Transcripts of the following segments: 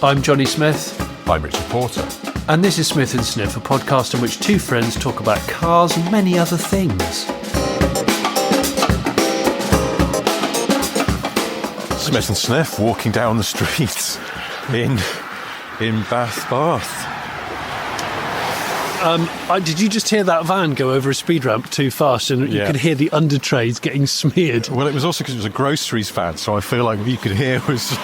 I'm Jonny Smith. I'm Richard Porter. And this is Smith & Sniff, a podcast in which two friends talk about cars and many other things. Smith & Sniff walking down the streets in Bath. Did you just hear that van go over a speed ramp too fast and you could hear the undertrays getting smeared? Well, it was also because it was a groceries van, so I feel like what you could hear was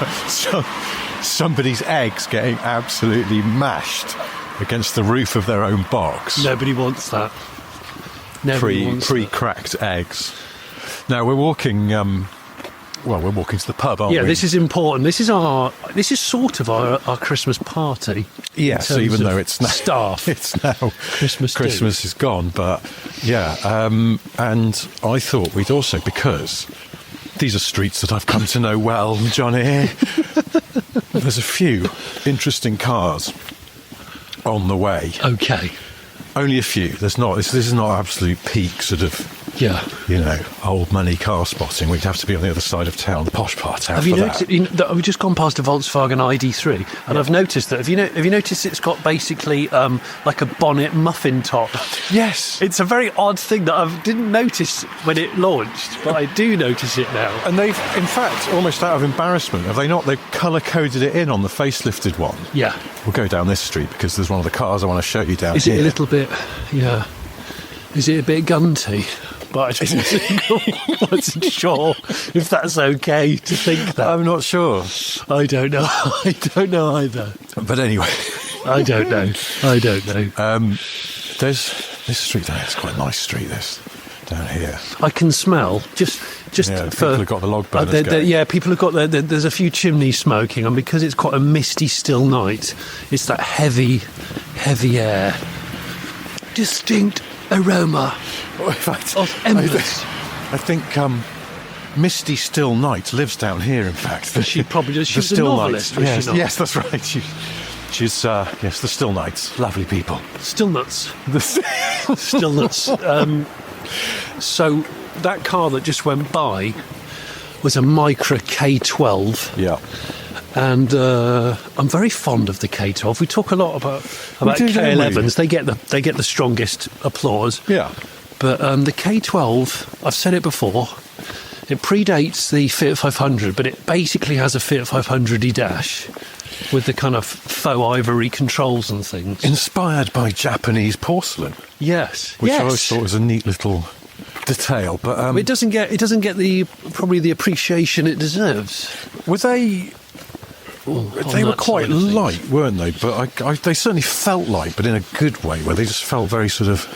somebody's eggs getting absolutely mashed against the roof of their own box. Nobody wants that. Pre-cracked eggs. Now, we're walking... we're walking to the pub, aren't we? Yeah, this is important. This is sort of our Christmas party. Yes, even though it's now staff. It's now Christmas is gone, but yeah. And I thought we'd also, because these are streets that I've come to know well, Johnny. There's a few interesting cars on the way. Okay. Only a few. This is not absolute peak sort of. Yeah, old money car spotting. We'd have to be on the other side of town, the posh part. Have you noticed? We've just gone past a Volkswagen ID3, and I've noticed that. Have you noticed it's got basically like a bonnet muffin top? Yes, it's a very odd thing that I didn't notice when it launched, but I do notice it now. And they've, in fact, almost out of embarrassment, have they not? They've colour coded it in on the facelifted one. Yeah, we'll go down this street because there's one of the cars I want to show you down. Is it a little bit? Yeah. Is it a bit gunty? But I wasn't sure if that's okay to think that. I'm not sure. I don't know. I don't know either. But anyway. I don't know. There's this street down here. It's quite a nice street, this, down here. I can smell, just yeah, for... people have got the log burners going. Yeah, people have got there's a few chimneys smoking, and because it's quite a misty, still night, it's that heavy air. Distinct aroma of embers. I think Misty Still Night lives down here, in fact. She probably does. She's a novelist, yes, that's right. She's the Still Nights. Lovely people. Still nuts. Still nuts. So that car that just went by was a Micra K12. Yeah. And I'm very fond of the K12. We talk a lot about K11s. They get the strongest applause. Yeah. But the K12, I've said it before, it predates the Fiat 500, but it basically has a Fiat 500 dash with the kind of faux ivory controls and things. Inspired by Japanese porcelain. Yes. Which I always thought was a neat little detail. But it doesn't get probably the appreciation it deserves. Were they? They were quite light, weren't they? But they certainly felt light, but in a good way, where they just felt very sort of,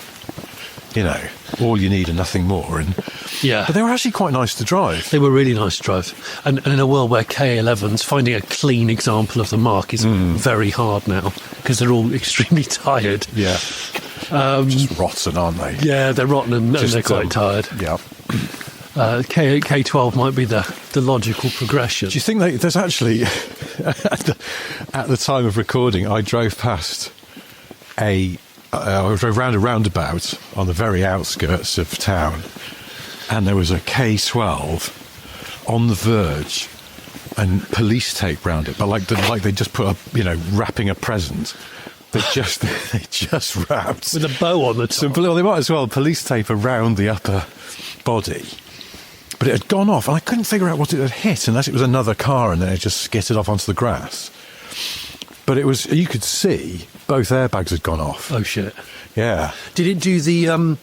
all you need and nothing more. And yeah, but they were actually quite nice to drive. They were really nice to drive. And in a world where K11s, finding a clean example of the mark is very hard now because they're all extremely tired. Yeah, just rotten, aren't they? Yeah, they're rotten and they're quite tired. Yeah. K12 might be the logical progression. Do you think there's actually, at the time of recording, I drove past I drove round a roundabout on the very outskirts of town, and there was a K12 on the verge and police tape round it, but like they just put wrapping a present. They just wrapped with a bow on the top. Well, they might as well police tape around the upper body. But it had gone off, and I couldn't figure out what it had hit, unless it was another car, and then it just skittered off onto the grass. But you could see both airbags had gone off. Oh, shit. Yeah. Did it do the,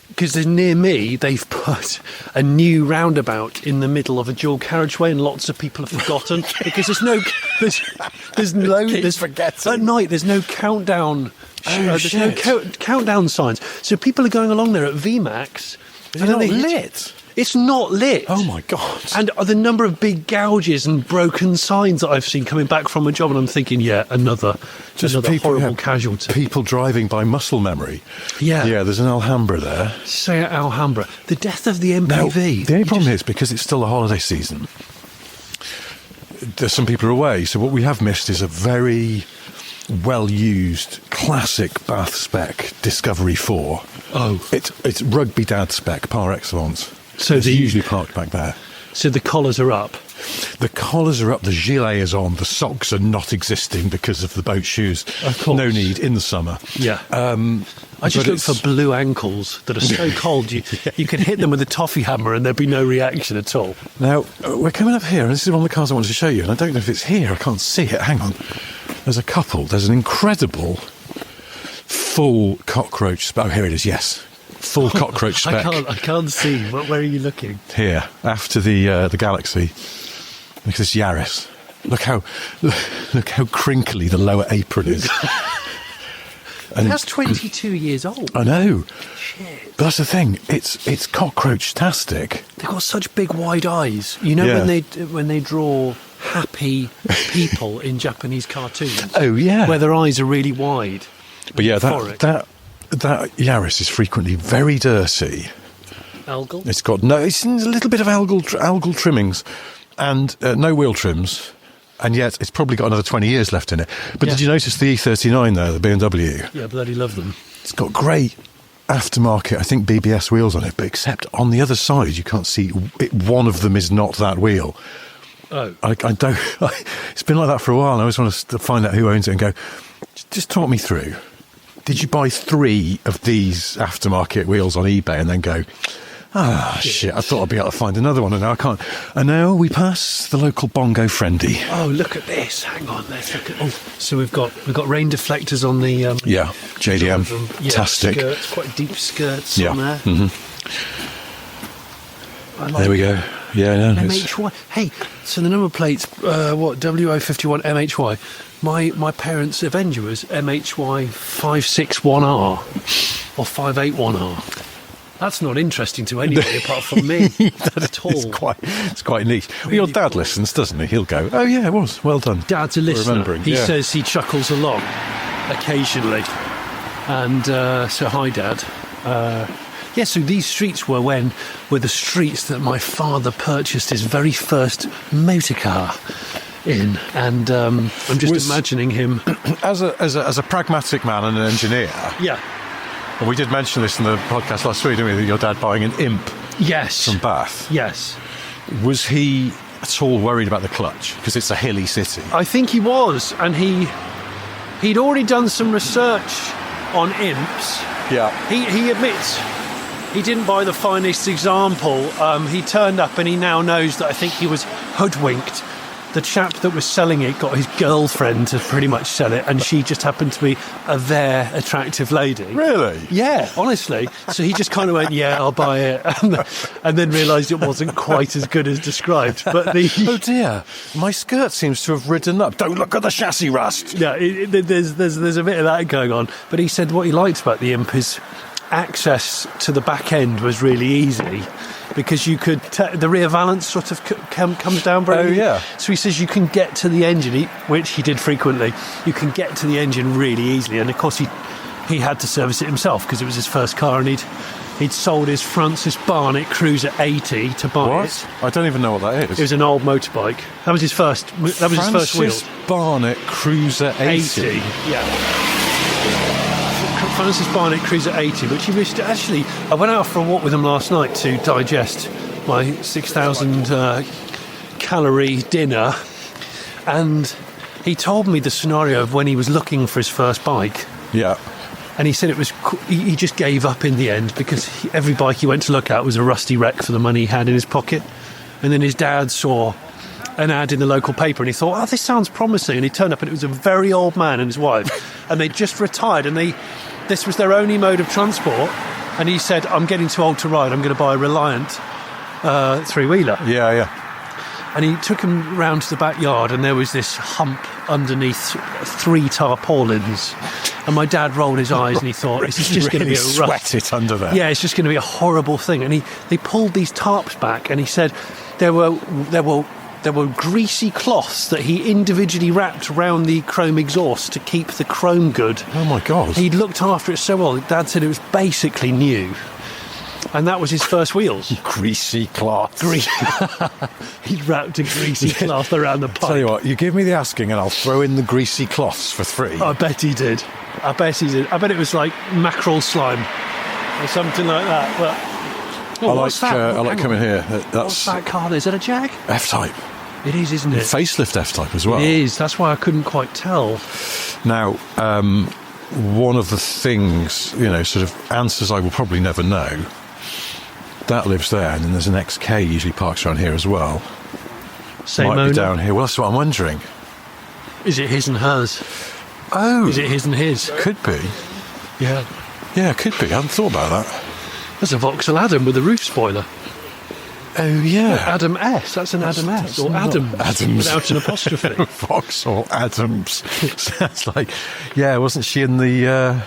because near me, they've put a new roundabout in the middle of a dual carriageway, and lots of people have forgotten, because there's forgetting. At night, there's no countdown. There's no countdown signs. So people are going along there at VMAX. It's not lit. It's not lit. Oh, my God. And the number of big gouges and broken signs that I've seen coming back from a job, and I'm thinking, another horrible casualty. People driving by muscle memory. Yeah. Yeah, there's an Alhambra there. Say Alhambra. The death of the MPV. Now, the only problem is, because it's still the holiday season, there's some people are away, so what we have missed is a very well-used, classic Bath spec Discovery 4. Oh. It's rugby dad spec, par excellence. So it's usually parked back there. So the collars are up. The collars are up, the gilet is on, the socks are not existing because of the boat shoes. Of course. No need in the summer. Yeah. I just look for blue ankles that are so cold you could hit them with a toffee hammer and there'd be no reaction at all. Now, we're coming up here, and this is one of the cars I wanted to show you, and I don't know if it's here. I can't see it. Hang on. There's a couple. There's an incredible full cockroach spec. Oh, here it is, yes. Full cockroach spec. I can't see. Where are you looking? Here, after the Galaxy. Look at this Yaris. Look how crinkly the lower apron is. And that's 22 years old. I know. Shit. But that's the thing. It's cockroach-tastic. They've got such big wide eyes. You know when they draw happy people in Japanese cartoons? Oh, yeah. Where their eyes are really wide. But yeah, that Yaris is frequently very dirty. Algal? It's got it's a little bit of algal trimmings and no wheel trims. And yet, it's probably got another 20 years left in it. But did you notice the E39 there, the BMW? Yeah, bloody love them. It's got great aftermarket, I think, BBS wheels on it, but except on the other side, you can't see one of them is not that wheel. Oh. I don't... It's been like that for a while, and I always want to find out who owns it and go, just talk me through. Did you buy 3 of these aftermarket wheels on eBay and then go... shit, I thought I'd be able to find another one, and now I can't. And now we pass the local bongo friendly. Oh, look at this. Hang on, let's look at... Oh, so we've got rain deflectors on the... JDM. Fantastic. Skirts, quite deep skirts on there. Mm-hmm. There we go. Yeah, no. MHY. Hey, so the number plate's, WO51 MHY. My parents' Avenger was MHY 561R or 581R. That's not interesting to anybody apart from me at all. It's quite niche. Well, your dad listens, doesn't he? He'll go, oh yeah, it was, well done. Dad's a listener. He says he chuckles along occasionally. And so hi, Dad. So these streets were the streets that my father purchased his very first motor car in, and I'm just imagining him as a pragmatic man and an engineer. Yeah. Well, we did mention this in the podcast last week, didn't we? That your dad buying an Imp. Yes. From Bath. Yes. Was he at all worried about the clutch? Because it's a hilly city. I think he was, and he'd already done some research on Imps. Yeah. He admits he didn't buy the finest example. He turned up and he now knows that I think he was hoodwinked. The chap that was selling it got his girlfriend to pretty much sell it, and she just happened to be a very attractive lady. Really? Yeah, honestly. So he just kind of went, yeah, I'll buy it, and then realised it wasn't quite as good as described. But oh dear, my skirt seems to have ridden up. Don't look at the chassis rust. Yeah, there's a bit of that going on. But he said what he liked about the Imp is access to the back end was really easy. Because you could, the rear valance sort of comes down very easy. Yeah. So he says you can get to the engine, which he did frequently. You can get to the engine really easily, and of course he had to service it himself because it was his first car, and he'd sold his Francis Barnett Cruiser 80 to buy it. I don't even know what that is. It was an old motorbike. That was his first. That was his first wheel. Francis Barnett Cruiser 80. Yeah. Francis Barnett Cruiser 80, which he wished to actually... I went out for a walk with him last night to digest my 6,000 calorie dinner, and he told me the scenario of when he was looking for his first bike. Yeah. And he said he just gave up in the end because every bike he went to look at was a rusty wreck for the money he had in his pocket. And then his dad saw an ad in the local paper and he thought, this sounds promising. And he turned up and it was a very old man and his wife. And they just retired, and this was their only mode of transport. And he said, I'm getting too old to ride. I'm going to buy a Reliant three-wheeler. Yeah. And he took him round to the backyard, and there was this hump underneath 3 tarpaulins. And my dad rolled his eyes and he thought, this is just going to be a sweat it under there. Yeah, it's just going to be a horrible thing. And they pulled these tarps back, and he said there were greasy cloths that he individually wrapped around the chrome exhaust to keep the chrome good. Oh my God. He'd looked after it so well. Dad said it was basically new. And that was his first wheels. Greasy cloth. He'd wrapped a greasy cloth around the pipe. Tell you what, you give me the asking and I'll throw in the greasy cloths for 3. I bet he did. I bet it was like mackerel slime or something like that. But I like coming here. What's that car? Is that a Jag? F-Type. It is, isn't it? Facelift F-Type as well. It is. That's why I couldn't quite tell. Now, one of the things, sort of answers I will probably never know, that lives there, and then there's an XK usually parks around here as well. Same Might owner? be down here. Well, that's what I'm wondering. Is it his and hers? Oh. Is it his and his? Could be. Yeah. Yeah, could be. I hadn't thought about that. There's a Vauxhall Adam with a roof spoiler. Oh, yeah. Adam S. That's an Adam S. Or Adams. Adams. Without an apostrophe. Vauxhall Adams. Sounds like... Yeah, wasn't she in the...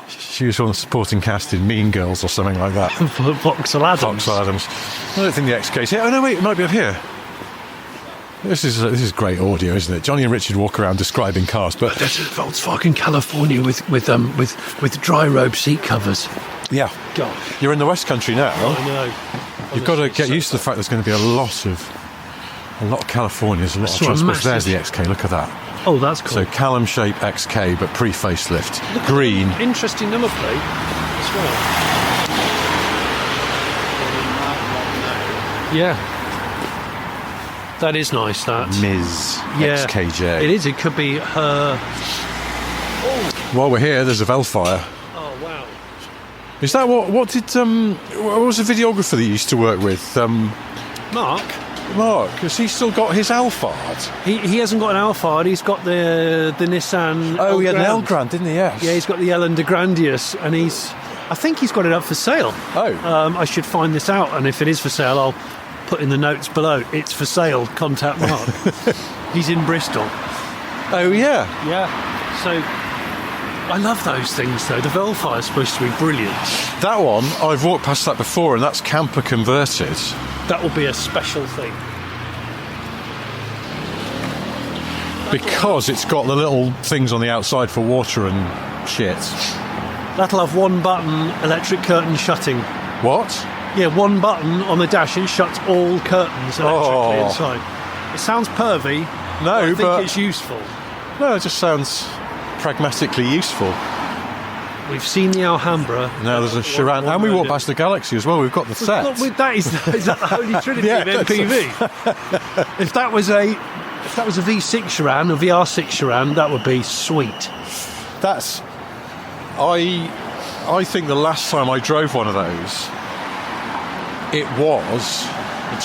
she was on the supporting cast in Mean Girls or something like that. Vauxhall Adams. Vauxhall Adams. I don't think the XK's here. Oh, no, wait, it might be up here. This is great audio, isn't it? Jonny and Richard walk around describing cars, but There's a Volkswagen California with dry robe seat covers. yeah, Gosh. you're in the West Country now. I know. You've got to get used to the fact there's going to be a lot of Californias, a lot of saw a transport. massive- There's the XK. Look at that. Oh, that's cool. So Callum shape XK, but pre-facelift, green. Interesting number plate as well. Yeah. That is nice, that. Ms. Yeah. XKJ. It is. It could be her. While we're here, there's a Velfire. Oh, wow. Is that what did what was the videographer that you used to work with? Mark? Mark, has he still got his Alphard? He hasn't got an Alphard. He's got the Nissan. Oh, he had an Elgrand. Elgrand, didn't he? Yes. Yeah, he's got the Ellen de Grandius, and I think he's got it up for sale. Oh. I should find this out, and if it is for sale, I'll put in the notes below. It's for sale. Contact Mark. He's in Bristol. Oh, yeah. Yeah. So I love those things, though. The Velfire is supposed to be brilliant. That one, I've walked past that before, and that's camper converted. That will be a special thing. Because it's got the little things on the outside for water and shit. That'll have one button, electric curtain shutting. What? Yeah, one button on the dash, it shuts all curtains electrically Oh. inside. It sounds pervy, No, but I think but it's useful. no, it just sounds pragmatically useful. We've seen the Alhambra. Now there's a Chiran, and we walk past the Galaxy as well. We've got the set. Look, with that is that the holy trinity Yeah, of MPV? If that was a V6 Chiran, a VR6 Chiran, that would be sweet. That's. I think the last time I drove one of those, it was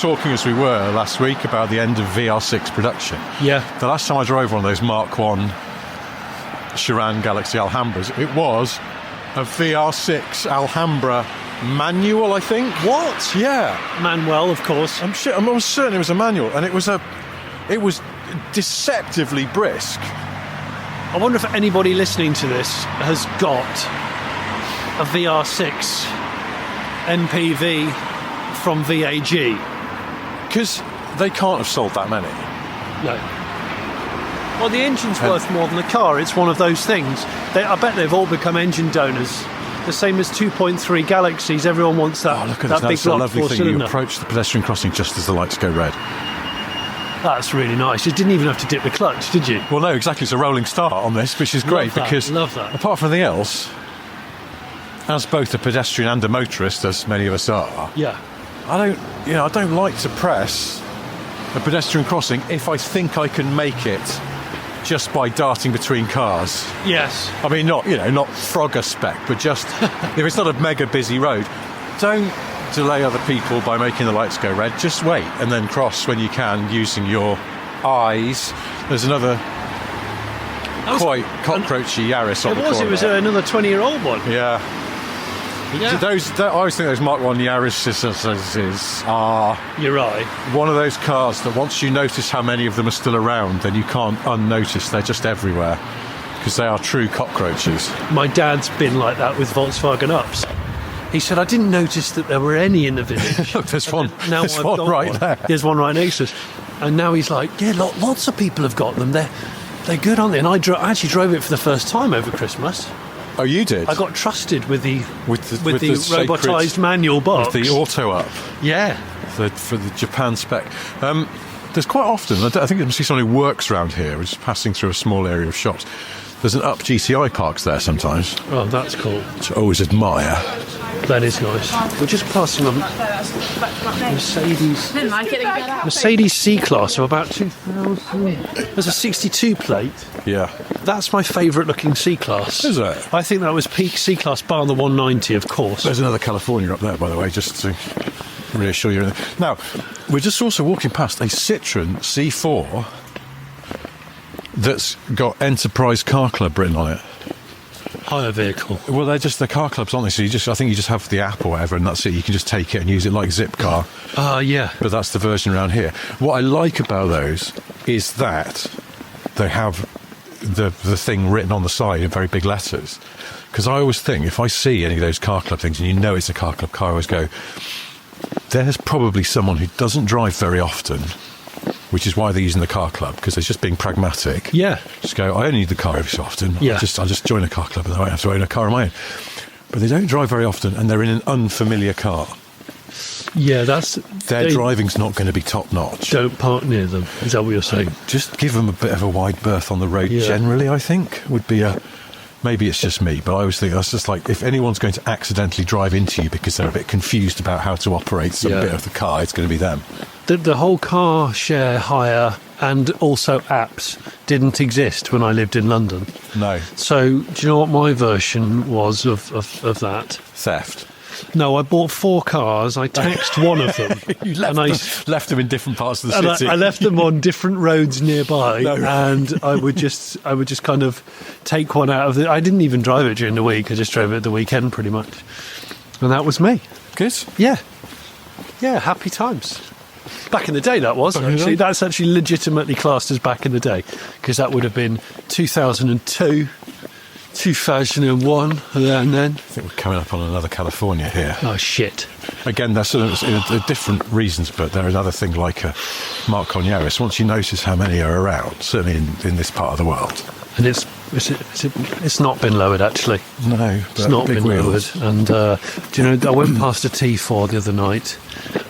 talking as we were last week about the end of VR6 production. Yeah. The last time I drove one of those Mark 1 Chiran Galaxy Alhambras, it was a VR6 Alhambra manual, I think. What? Yeah. Manuel, of course. I'm almost certain it was a manual, and it was deceptively brisk. I wonder if anybody listening to this has got a VR6 MPV from VAG. Because they can't have sold that many. No. Well, the engine's worth more than the car. It's one of those things. I bet they've all become engine donors. The same as 2.3 Galaxies. Everyone wants that, Oh, look at that this. big That's a block lovely thing. You four-cylinder. approach the pedestrian crossing just as the lights go red. That's really nice. You didn't even have to dip the clutch, did you? Well, no, exactly. It's a rolling start on this, which is great Love that, because, love that. apart from anything else, as both a pedestrian and a motorist, as many of us are, Yeah. I don't like to press a pedestrian crossing if I think I can make it just by darting between cars. Yes. I mean, not Frogger spec, but just if it's not a mega busy road, don't delay other people by making the lights go red. Just wait and then cross when you can using your eyes. There's another quite cockroachy Yaris on the corner. It was another 20-year-old one. Yeah. Yeah. I always think those Mark 1 Yaris are You're right. one of those cars that once you notice how many of them are still around, then you can't unnotice. They're just everywhere because they are true cockroaches. My dad's been like that with Volkswagen Ups. He said, I didn't notice that there were any in the village. Look, there's one, Now there's I've one got right one. there. There's one right next to us. And now he's like, yeah, lots of people have got them. They're good, aren't they? And I actually drove it for the first time over Christmas. Oh, you did? I got trusted with the sacred- robotised manual box. With the auto up Yeah. for the Japan spec. There's quite often, I think there must be someone who works around here, we're just passing through a small area of shops. There's an Up GTI parks there sometimes, Oh, that's cool. which I always admire. That is nice. We're just passing on Mercedes. Didn't like it. Mercedes C-Class of about 2000. There's a 62 plate. Yeah. That's my favourite looking C-Class. Is it? I think that was peak C-Class bar the 190, of course. There's another California up there, by the way, just to reassure you. Now, we're just also walking past a Citroen C4 that's got Enterprise Car Club written on it. Hire vehicle. Well, they're car clubs, aren't they? So I think you just have the app or whatever, and that's it. You can just take it and use it like Zipcar. Yeah. But that's the version around here. What I like about those is that they have the thing written on the side in very big letters. Because I always think, if I see any of those car club things, and you know it's a car club car, I always go, there's probably someone who doesn't drive very often, which is why they're using the car club, because they're just being pragmatic. Yeah. Just go, I only need the car every so often. Yeah. I'll just join a car club and I won't have to own a car of my own. But they don't drive very often, and they're in an unfamiliar car. Yeah, Their driving's not going to be top notch. Don't park near them. Is that what you're saying? Just give them a bit of a wide berth on the road. Yeah. Generally, I think would be a. Maybe it's just me, but I always think that's just like, if anyone's going to accidentally drive into you because they're a bit confused about how to operate some bit of the car, it's going to be them. The whole car share hire and also apps didn't exist when I lived in London. No. So do you know what my version was of that? Theft. No, I bought 4 cars. I taxed one of them. You left them in different parts of the and city. I left them on different roads nearby, No. and I would just kind of take one out of the. I didn't even drive it during the week. I just drove it at the weekend, pretty much, and that was me. Good. Yeah, happy times. Back in the day, that was Back in the actually. day? That's actually legitimately classed as back in the day, because that would have been 2002. 2001, and then... I think we're coming up on another California here. Oh, shit. Again, that's they're different reasons, but there is another thing like a Mark Cognaris. Once you notice how many are around, certainly in this part of the world. And it's not been lowered, actually. No, It's not been lowered. And, do you know, I went past a T4 the other night,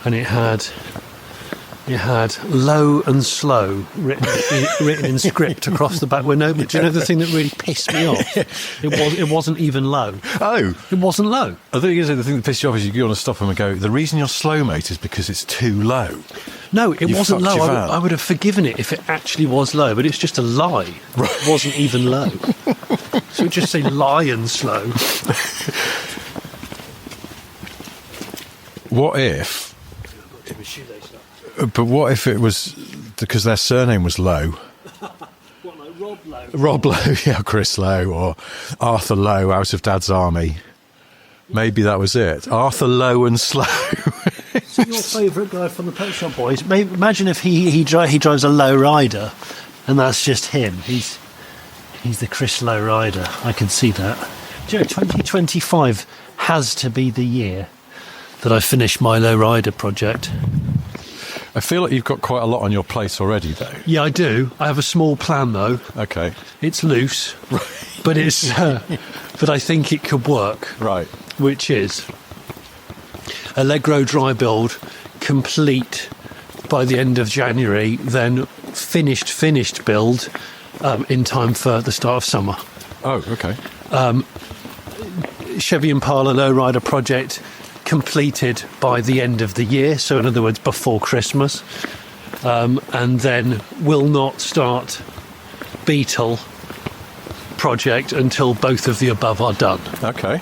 and it had low and slow written in script across the back window. But do you know the thing that really pissed me off? It wasn't even low. Oh. It wasn't low. I think the thing that pissed you off is you want to stop them and go, the reason you're slow, mate, is because it's too low. No, it wasn't fucked low. your van. I would have forgiven it if it actually was low, but it's just a lie. Right. It wasn't even low. So it just say lie and slow. What if... But what if it was because their surname was Lowe? What, like Rob Lowe? Rob Lowe, yeah, Chris Lowe, or Arthur Lowe out of Dad's Army. Maybe that was it. Arthur Lowe and Slow. So your favourite guy from the Pet Shop Boys? Imagine if he drives a Lowrider, and that's just him. He's the Chris Lowrider. I can see that. Do you know, 2025 has to be the year that I finish my Lowrider project. I feel like you've got quite a lot on your plate already, though. Yeah, I do. I have a small plan, though. Okay. It's loose, but but I think it could work. Right. Which is Allegro dry build, complete by the end of January, then finished build in time for the start of summer. Oh, okay. Chevy Impala Lowrider project completed by the end of the year, so in other words before Christmas, and then will not start Beetle project until both of the above are done. Okay.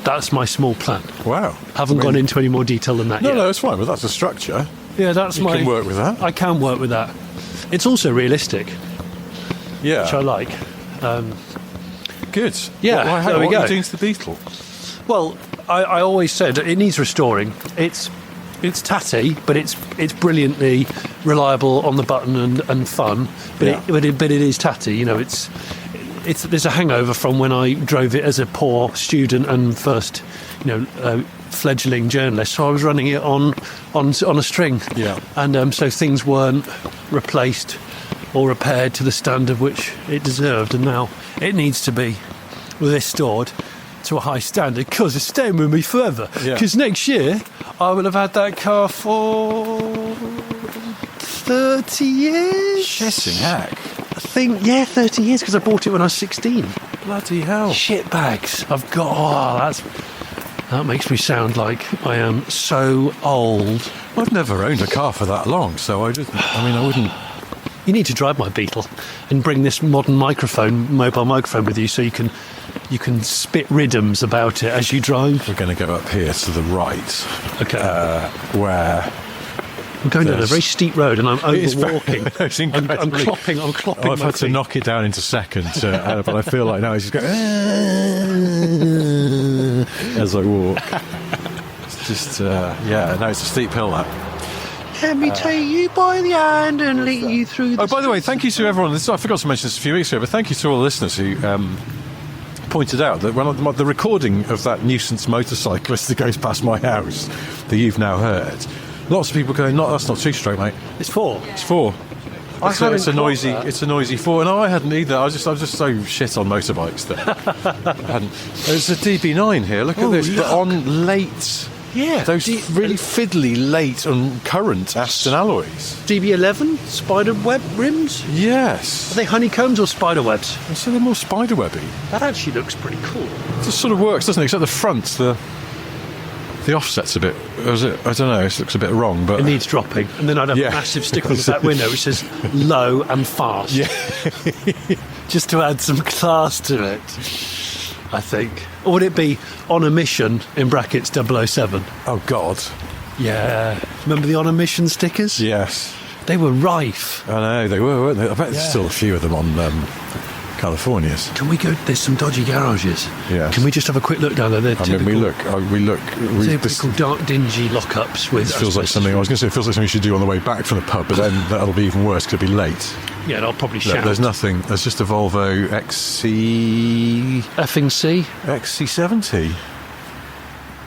That's my small plan. Wow. Haven't gone into any more detail than that yet. No, it's fine, but that's a structure. Yeah, that's You can work with that. I can work with that. It's also realistic, Yeah. which I like. Good. Yeah, Well, there we what go. are you doing to the Beetle? Well, I always said it needs restoring. It's tatty, but it's brilliantly reliable on the button and fun. But Yeah. it is tatty. You know, there's a hangover from when I drove it as a poor student and first, fledgling journalist. So I was running it on a string. Yeah. And so things weren't replaced or repaired to the standard which it deserved, and now it needs to be restored to a high standard because it's staying with me forever. Yeah. Because next year I will have had that car for 30 years. Shitting heck. I think, 30 years because I bought it when I was 16. Bloody hell. Shit bags. I've got. That makes me sound like I am so old. I've never owned a car for that long, so I wouldn't. You need to drive my Beetle and bring this modern mobile microphone with you, so you can spit rhythms about it as you drive. We're going to go up here to the right. Okay. Where I'm going down a very steep road and I'm overwalking. It's incredibly. I'm clopping I've my had to feet. knock it down into second, but I feel like now it's just going as I walk. It's just, no, it's a steep hill, that. Let me take you by the hand and lead you through the... Oh, by the way, thank you to everyone. I forgot to mention this a few weeks ago, but thank you to all the listeners who pointed out that when the recording of that nuisance motorcyclist that goes past my house that you've now heard, lots of people going, "No, that's not two-stroke, mate. It's 4. It's 4." It's a noisy 4. No, I hadn't either. I was just so shit on motorbikes that I hadn't. There's a DB9 here. Look at this, look. but on late. Yeah. Those really fiddly late and current Aston alloys. DB11 spider web rims. Yes. Are they honeycombs or spider webs? So they're more spiderwebby. That actually looks pretty cool. It just sort of works, doesn't it? Except the front, the offset's a bit. I don't know. It looks a bit wrong, but It needs dropping, and then I'd have a massive sticker on the back window which says "low and fast." Yeah. Just to add some class to it, I think. Or would it be "on a mission" in brackets 007? Oh God. Yeah. Remember the "on a mission" stickers? Yes. They were rife. I know they were, weren't they? I bet there's still a few of them on California's. Can we go? There's some dodgy garages. Yes. Can we just have a quick look down there? They're We look. typical dark, dingy lockups with. This feels like something. I was going to say it feels like something you should do on the way back from the pub, but then that'll be even worse because it'll be late. Yeah, and I'll probably Look, shout. there's nothing. There's just a Volvo Effing C. XC70.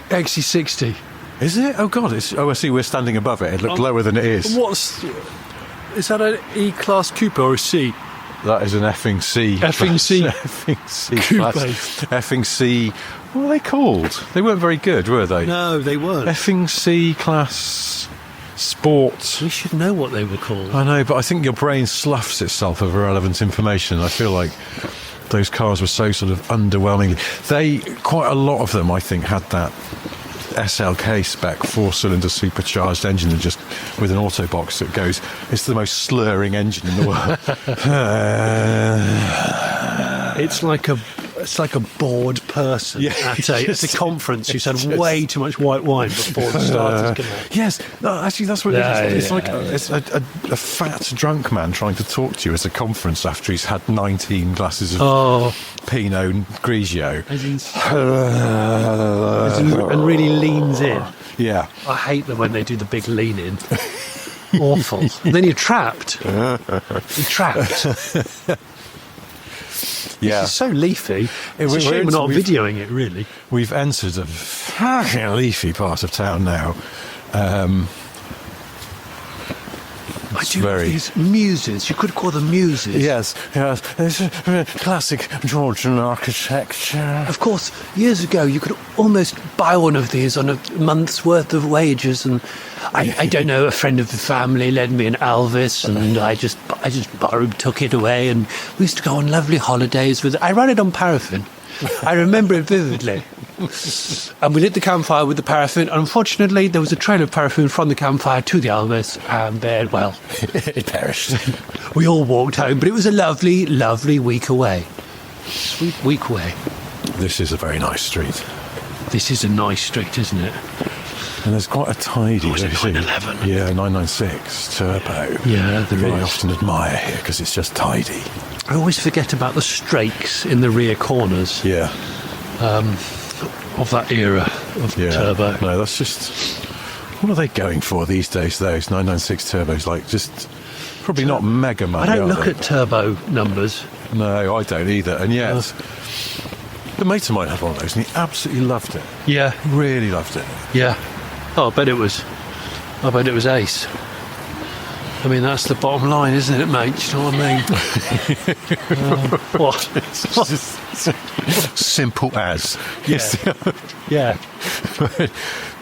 XC60. Is it? Oh God! I see. We're standing above it. It looked lower than it is. Is that an E-Class Coupe or a C? That is an effing C. Effing C. Effing C. Coupe. Effing C. What were they called? They weren't very good, were they? No, they weren't. Effing C class sport. We should know what they were called. I know, but I think your brain sloughs itself of irrelevant information. I feel like those cars were so sort of underwhelming. Quite a lot of them, I think, had that SLK spec 4-cylinder supercharged engine and just with an auto box that goes. It's the most slurring engine in the world. It's like a bored person at a conference who's had way too much white wine before the starters come out. Yes, no, actually, that's what it is. It's Yeah. like a fat drunk man trying to talk to you at a conference after he's had 19 glasses of Pinot Grigio. And really leans in. Yeah. I hate them when they do the big lean in. Awful. And then you're trapped. You're trapped. Yeah. It's so leafy. It's we're a shame we're not we've- videoing it, really. We've entered a fucking leafy part of town now. I do very- these muses. You could call them muses. Yes. It's classic Georgian architecture. Of course, years ago, you could almost buy one of these on a month's worth of wages, and I don't know, a friend of the family lent me an Elvis, and I just took it away, and we used to go on lovely holidays with it. I ran it on paraffin. I remember it vividly. And we lit the campfire with the paraffin. Unfortunately, there was a trail of paraffin from the campfire to the Elvis, and then, well, it perished. We all walked home, but it was a lovely, lovely week away. Sweet week away. This is a very nice street. This is a nice street, isn't it? And there's quite a tidy... Oh, is it you see. 911? Yeah, 996 Turbo. Yeah, there I is. often admire here because it's just tidy. I always forget about the strakes in the rear corners Yeah. of that era of Turbo. No, that's just... What are they going for these days, those 996 Turbos? Like, just... Probably not mega money, I don't are look they? at turbo numbers. No, I don't either. And yet... A mate of mine had one of those and he absolutely loved it. Yeah, Really loved it. yeah. Oh, I bet it was ace. I mean, that's the bottom line, isn't it, mate? Do you know what I mean? What? It's just simple as. Yeah. Yeah.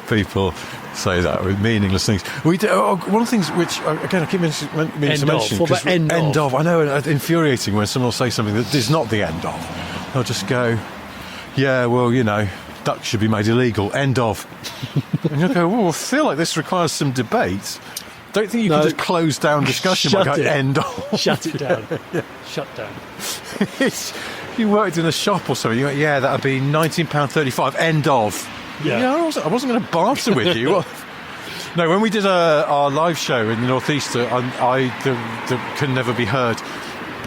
People say that with meaningless things. We do, one of the things which, again, I keep meaning to mention. What about 'cause end of? I know, it's infuriating when someone will say something that is not the end of. They'll just go, yeah, well, you know, ducks should be made illegal. End of. And you'll go, well, I feel like this requires some debate. Don't think you can just close down discussion by going, end of. Shut it down. Yeah. Shut down. You worked in a shop or something, you went, yeah, that would be £19.35, end of. Yeah. I wasn't going to barter with you. No, when we did our live show in the Northeast, I can never be heard.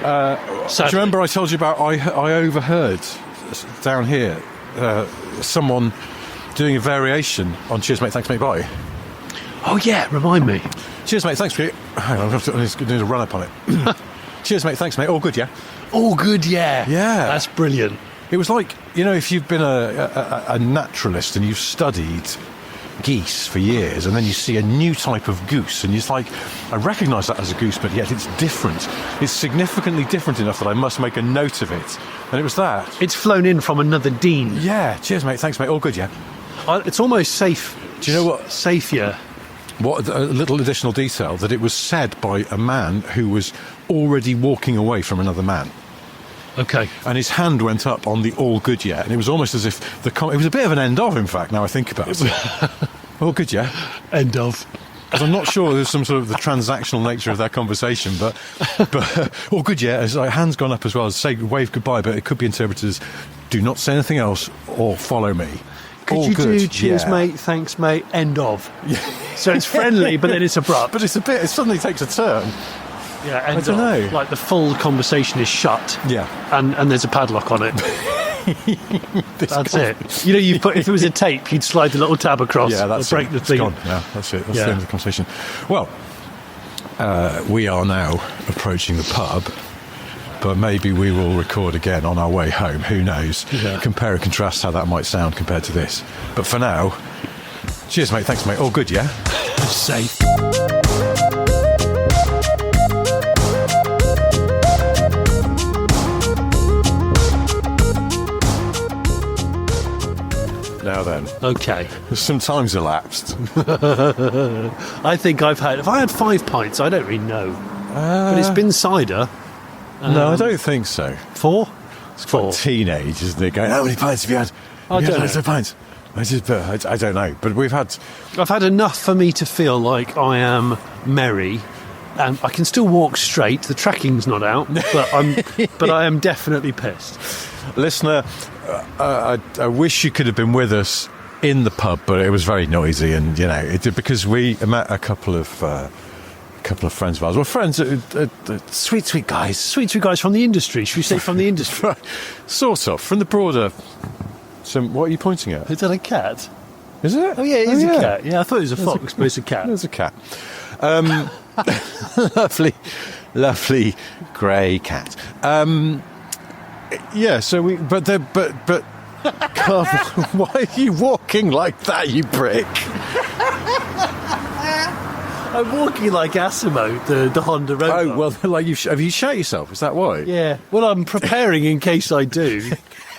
Do you remember I told you about I overheard down here someone doing a variation on Cheers Mate, Thanks Mate, Bye? Oh yeah, remind me. Cheers mate, thanks mate. Hang on, I'm going to do a run up on it. Cheers mate, thanks mate, all good, yeah? All good, yeah. Yeah. That's brilliant. It was like, if you've been a naturalist and you've studied geese for years, and then you see a new type of goose, and it's like, I recognise that as a goose, but yet it's different. It's significantly different enough that I must make a note of it. And it was that. It's flown in from another Dean. Yeah, cheers mate, thanks mate, all good, yeah? It's almost safe. Do you know what? Safe, yeah. What a little additional detail, that it was said by a man who was already walking away from another man. Okay. And his hand went up on the all good yeah, and it was almost as if it was a bit of an end of, in fact, now I think about it. All good yeah? End of. Because I'm not sure there's some sort of the transactional nature of that conversation, but all good yeah, it's like hand's gone up as well, as say wave goodbye, but it could be interpreted as do not say anything else or follow me. Could all you good, do cheers yeah. mate, thanks mate, end of? Yeah. So it's friendly, but then it's abrupt. But it suddenly takes a turn. Yeah, end I don't know. Like the full conversation is shut. Yeah. And there's a padlock on it. That's it. If it was a tape, you'd slide the little tab across. Yeah, that's break the thing. It's gone. Yeah, that's it. That's the end of the conversation. Well, we are now approaching the pub, but maybe we will record again on our way home. Who knows? Yeah. Compare and contrast how that might sound compared to this. But for now, cheers, mate. Thanks, mate. All good, yeah? Safe. Now then. Okay. Some time's elapsed. I think have I had 5 pints? I don't really know. But it's been cider. No, I don't think so. 4? It's quite teenage, isn't it? Going, how many pints have you had? I don't know. Pints. I don't know. But I've had enough for me to feel like I am merry. And I can still walk straight. The tracking's not out, but I am definitely pissed. Listener, I wish you could have been with us in the pub, but it was very noisy, and because we met a couple of friends of ours. Well, friends, sweet guys from the industry. Should we say from the industry? Sort of from the broader. What are you pointing at? Is that a cat? Is it? Oh yeah, it is a cat. Yeah, I thought it was a fox, but it's a cat. There's a cat. Lovely grey cat. Yeah, so but Carl, why are you walking like that, you prick? I'm walking like Asimo, the Honda robot. Oh, well, like have you shot yourself? Is that why? Yeah. Well, I'm preparing in case I do.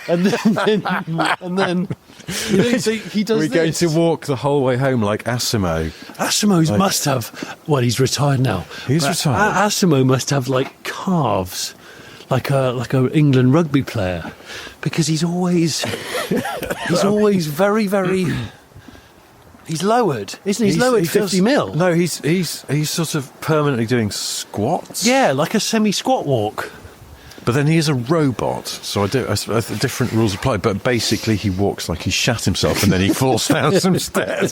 And then he does We're going to walk the whole way home like Asimo. Asimo's must have... Well, he's retired now. He's retired. Asimo must have, calves, like a England rugby player, because he's always very, very... He's lowered, isn't he? He's lowered 50 mil. No, he's sort of permanently doing squats. Yeah, like a semi-squat walk. But then he is a robot, so different rules apply. But basically, he walks like he shat himself, and then he falls down some stairs.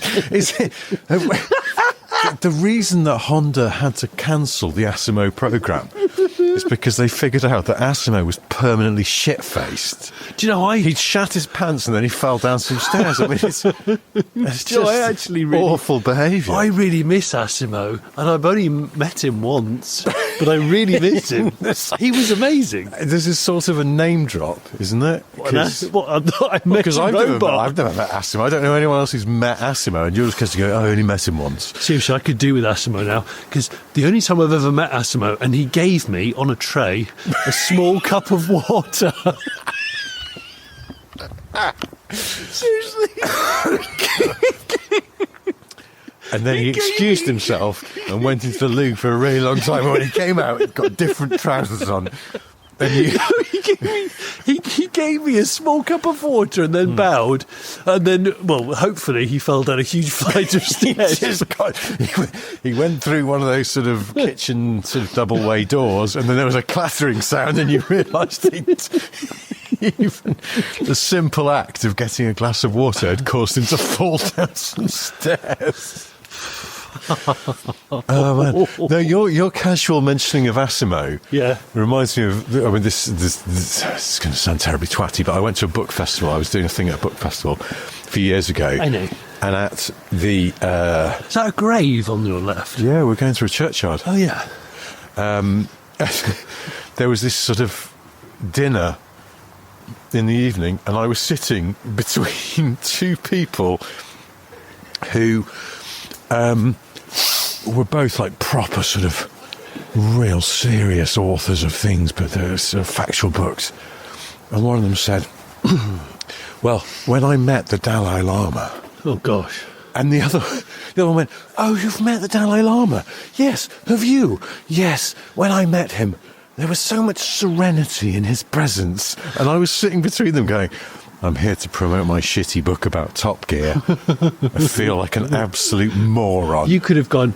The reason that Honda had to cancel the Asimo program is because they figured out that Asimo was permanently shit-faced. Do you know why? He'd shat his pants and then he fell down some stairs. I mean, it's just awful behaviour. I really miss Asimo, and I've only met him once, but I really miss him. He was amazing. This is sort of a name drop, isn't it? Because I've never met Asimo. I don't know anyone else who's met Asimo, and you're just going to go, I only met him once. Seriously, I could do with Asimo now, because the only time I've ever met Asimo, and he gave me, on a tray, a small cup of water. Seriously. And then he excused himself and went into the loo for a really long time. When he came out, he'd got different trousers on. And you... he gave me a small cup of water and then bowed, and then, well, hopefully he fell down a huge flight of stairs. He went through one of those sort of kitchen sort of double-way doors, and then there was a clattering sound, and you realised even the simple act of getting a glass of water had caused him to fall down some stairs. Oh man! No, your casual mentioning of Asimo, reminds me of. I mean, this is going to sound terribly twatty, but I went to a book festival. I was doing a thing at a book festival a few years ago. I know. And at the is that a grave on your left? Yeah, we're going through a churchyard. Oh yeah. There was this sort of dinner in the evening, and I was sitting between two people who were both like proper sort of real serious authors of things, but they're sort of factual books. And one of them said, well, when I met the Dalai Lama... Oh, gosh. And the other one went, oh, you've met the Dalai Lama? Yes. Have you? Yes. When I met him, there was so much serenity in his presence. And I was sitting between them going... I'm here to promote my shitty book about Top Gear. I feel like an absolute moron. You could have gone,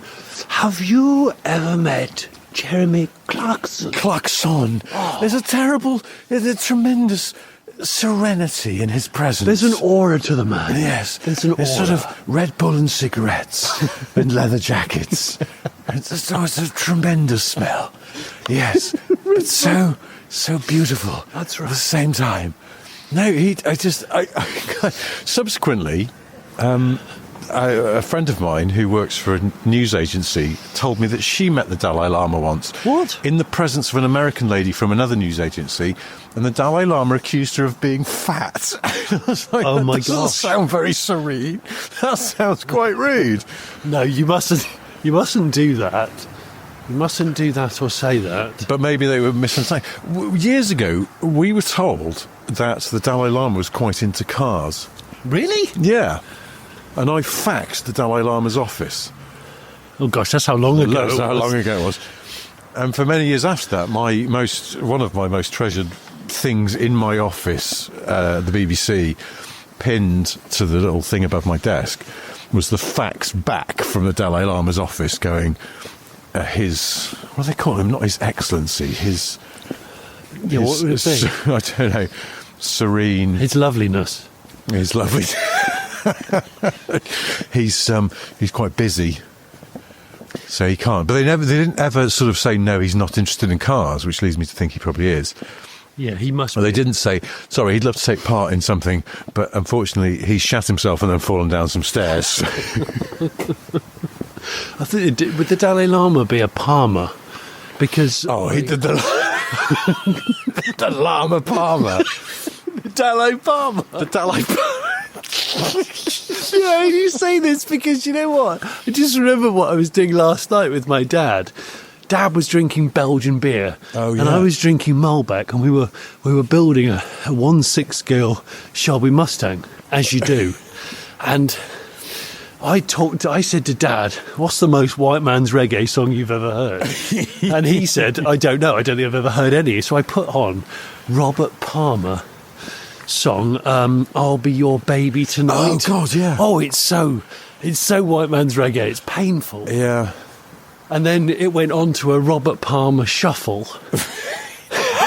have you ever met Jeremy Clarkson? Clarkson. Oh. There's a tremendous serenity in his presence. There's an aura to the man. Yes. There's an aura. Sort of Red Bull and cigarettes and leather jackets. It's a tremendous smell. Yes. But so beautiful. That's right. At the same time. No, subsequently, a friend of mine who works for a news agency told me that she met the Dalai Lama once. What? In the presence of an American lady from another news agency, and the Dalai Lama accused her of being fat. I was like, oh my God. That doesn't sound very serene. That sounds quite rude. No, you mustn't do that. You mustn't do that or say that. But maybe they were misunderstanding. Years ago, we were told that the Dalai Lama was quite into cars. Really? Yeah. And I faxed the Dalai Lama's office. Oh gosh, that's how long ago That's how long ago it was. And for many years after that, one of my most treasured things in my office, the BBC, pinned to the little thing above my desk, was the fax back from the Dalai Lama's office going... his, what do they call him? Not His Excellency, his... Yeah, what would it be? I don't know. Serene. His loveliness. His lovely... He's quite busy, so he can't. But they didn't ever sort of say, no, he's not interested in cars, which leads me to think he probably is. Yeah, he must be. They didn't say, sorry, he'd love to take part in something, but unfortunately he's shat himself and then fallen down some stairs. I think would the Dalai Lama be a Palmer? Because he did the Lama Palmer, the Dalai Palmer, the Dalai Palmer. Yeah, you say this because you know what? I just remember what I was doing last night with my dad. Dad was drinking Belgian beer, and I was drinking Malbec, and we were building a 1.6 scale Shelby Mustang, as you do, and. I said to Dad, what's the most white man's reggae song you've ever heard? And he said, I don't know, I don't think I've ever heard any. So I put on Robert Palmer song, I'll Be Your Baby Tonight. Oh, God, yeah. Oh, it's so white man's reggae, it's painful. Yeah. And then it went on to a Robert Palmer shuffle.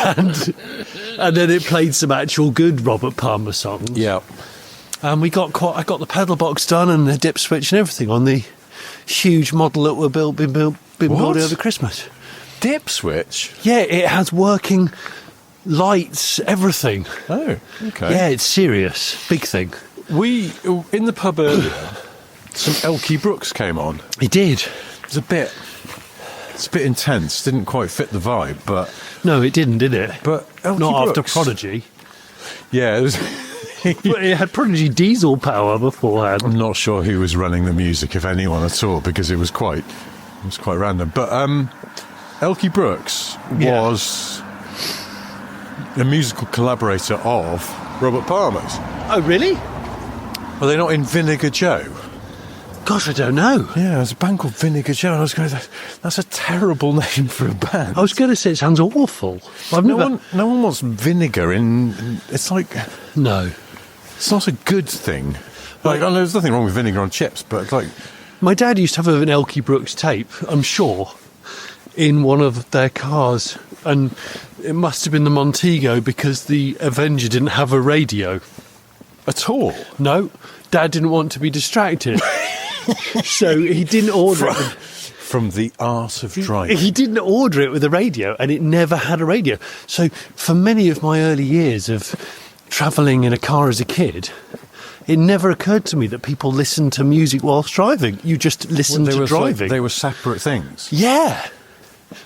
and then it played some actual good Robert Palmer songs. Yeah. And I got the pedal box done and the dip switch and everything on the huge model that we're building over Christmas. Dip switch? Yeah, it has working lights, everything. Oh, okay. Yeah, it's serious. Big thing. We, in the pub earlier, some Elkie Brooks came on. He did. It's a bit intense. Didn't quite fit the vibe, but... No, it didn't, did it? But Elkie Not Brooks, after Prodigy. Yeah, it was... But it had Prodigy diesel power beforehand. I'm not sure who was running the music, if anyone at all, because it was quite random. But Elkie Brooks was a musical collaborator of Robert Palmer's. Oh, really? Were they not in Vinegar Joe? Gosh, I don't know. Yeah, there's a band called Vinegar Joe, and I was going, that's a terrible name for a band. I was going to say it sounds awful. No one wants vinegar in. It's like No. it's not a good thing. Like, I know there's nothing wrong with vinegar on chips, but it's like My dad used to have an Elkie Brooks tape, I'm sure, in one of their cars, and it must have been the Montego because the Avenger didn't have a radio. at all. No, Dad didn't want to be distracted. So he didn't order it. From the art of driving. He didn't order it with a radio, and it never had a radio. So for many of my early years of travelling in a car as a kid, it never occurred to me that people listen to music whilst driving. You just listen to driving. They were separate things. Yeah.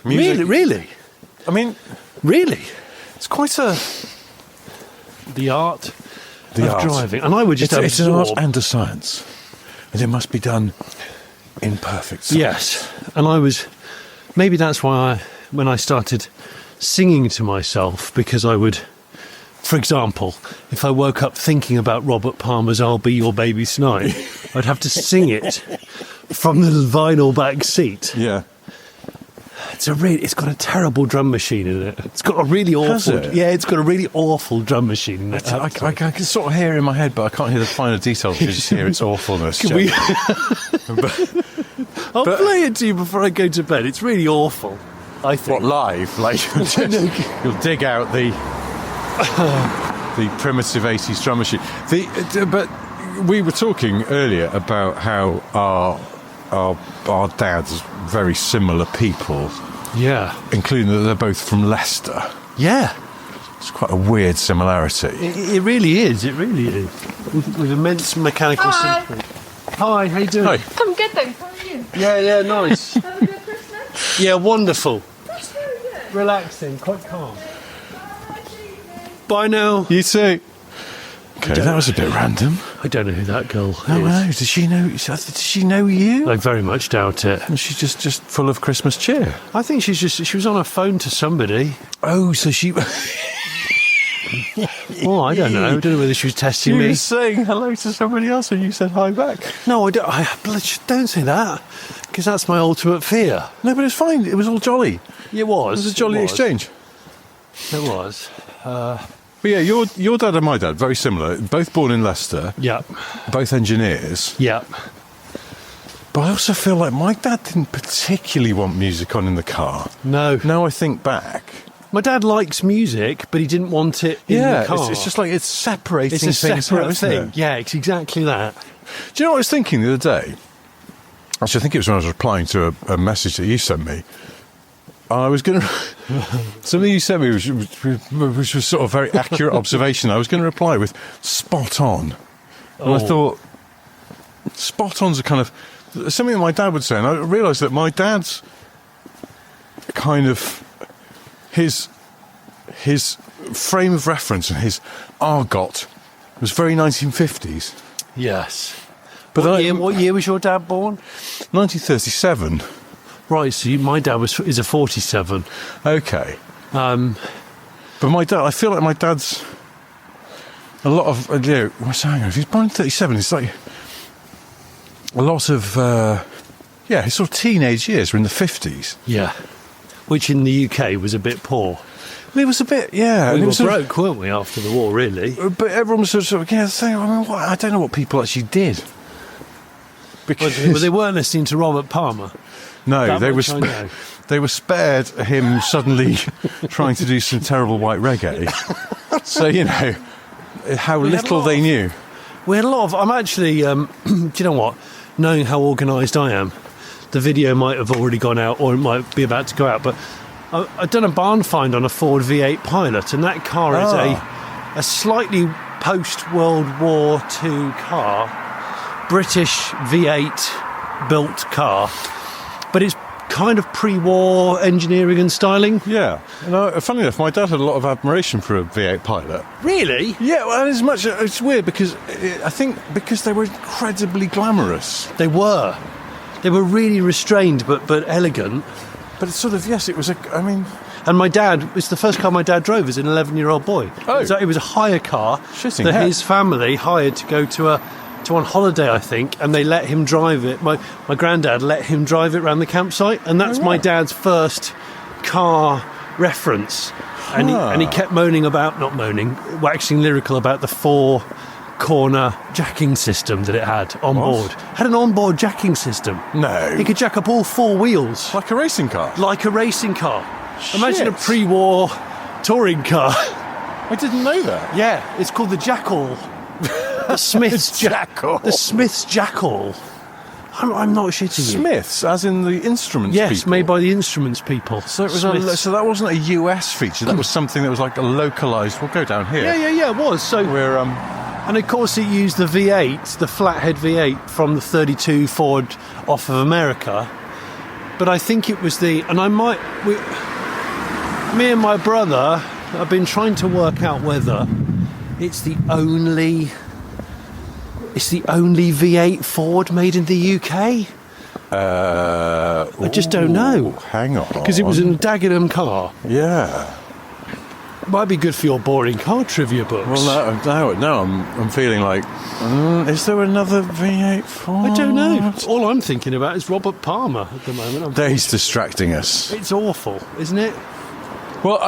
Music- Really? I mean, Really? it's quite a... The art The of art. driving. And I would just It's an art absorb... and a science. And it must be done in perfect science. Yes. And I was... Maybe that's why when I started singing to myself, because I would... For example, if I woke up thinking about Robert Palmer's I'll Be Your Baby Tonight, I'd have to sing it from the vinyl back seat. Yeah. It's got a terrible drum machine in it. It's got a really awful... Has it? Yeah, it's got a really awful drum machine in it. I can sort of hear it in my head, but I can't hear the finer details. You just hear its awfulness. Can we- I'll play it to you before I go to bed. It's really awful, I think. What, live? Like, you'll dig out the primitive 80s drum machine. But we were talking earlier about how our dads are very similar people, Yeah. including that they're both from Leicester. Yeah. It's quite a weird similarity. It really is. It really is. With immense mechanical sympathy. Hi, how you doing? Hi. I'm good, thanks. How are you? Yeah, nice. Have a good Christmas? Yeah, wonderful. That's very good. Relaxing, quite calm. Bye now. You too. Okay, that was a bit random. I don't know who that girl is. Oh, no. Did she know you? I very much doubt it. And she's just full of Christmas cheer. I think she was on her phone to somebody. Oh, so she... Oh, I don't know. I don't know whether she was testing You me. were saying hello to somebody else and you said hi back. No, I don't say that, because that's my ultimate fear. No, but it's fine. It was all jolly. It was. It was a jolly exchange. It was. But yeah, your dad and my dad, very similar. Both born in Leicester. Yeah. Both engineers. Yeah. But I also feel like my dad didn't particularly want music on in the car. No. Now I think back. My dad likes music, but he didn't want it in the car. It's just like it's separating It's a things separate out, isn't thing. it? Yeah, it's exactly that. Do you know what I was thinking the other day? Actually, I think it was when I was replying to a message that you sent me. I was going to... something you sent me, which was sort of very accurate observation. I was going to reply with spot on. And I thought, spot on's a kind of... something that my dad would say. And I realised that my dad's kind of... His frame of reference and his argot was very 1950s. Yes. But What year was your dad born? 1937. Right, so my dad is a 47. Okay. Um, But my dad, I feel like my dad's a lot of, what's hang on, if he's born in 37, it's like a lot of, his sort of teenage years were in the 50s. yeah. Which in the UK was a bit poor. It was a bit, yeah. We and it were was sort of- broke, weren't we, after the war, really? but everyone was sort of saying, I don't know what people actually did. Because Well, they weren't listening to Robert Palmer. no, That they were much I know. they were spared him suddenly trying to do some terrible white reggae. So how We had little a lot they of- knew. We had a lot of... I'm actually... do you know what? Knowing how organised I am, the video might have already gone out, or it might be about to go out, but I've done a barn find on a Ford V8 Pilot, and that car is a slightly post-World War II car, British V8 built car, but it's kind of pre-war engineering and styling. Yeah. Funny enough, my dad had a lot of admiration for a V8 Pilot. Really? Yeah, well, it's weird because I think because they were incredibly glamorous. They were. They were really restrained but elegant. But it's sort of, yes, it was And my dad, it's the first car my dad drove as an 11-year-old boy. Oh. It was a hire car Shitting that heck. his family hired to go to to on holiday, I think, and they let him drive it. My granddad let him drive it around the campsite, and that's my dad's first car reference. And he kept waxing lyrical about the 4-corner jacking system that it had on board. Had an onboard jacking system. No. He could jack up all 4 wheels. Like a racing car? Like a racing car. Shit. Imagine a pre-war touring car. I didn't know that. Yeah, it's called the Jackal. The Smith's Jackal. The Smith's Jackal. I'm not shitting you. Smiths, as in the instruments Yes, people? made by the instruments people. So it was Smiths. so that wasn't a US feature. That was something that was like a localised. We'll go down here. Yeah, it was. So We're and of course it used the V8, the flathead V8 from the 32 Ford off of America. But I think it was me and my brother have been trying to work out whether it's the only V8 Ford made in the UK. I just don't know. Hang on, Because it was in a Dagenham car. Yeah. Might be good for your boring car trivia books. Well, no, I'm feeling like, is there another V8 Ford? I don't know. All I'm thinking about is Robert Palmer at the moment. He's distracting us. It's awful, isn't it? Well,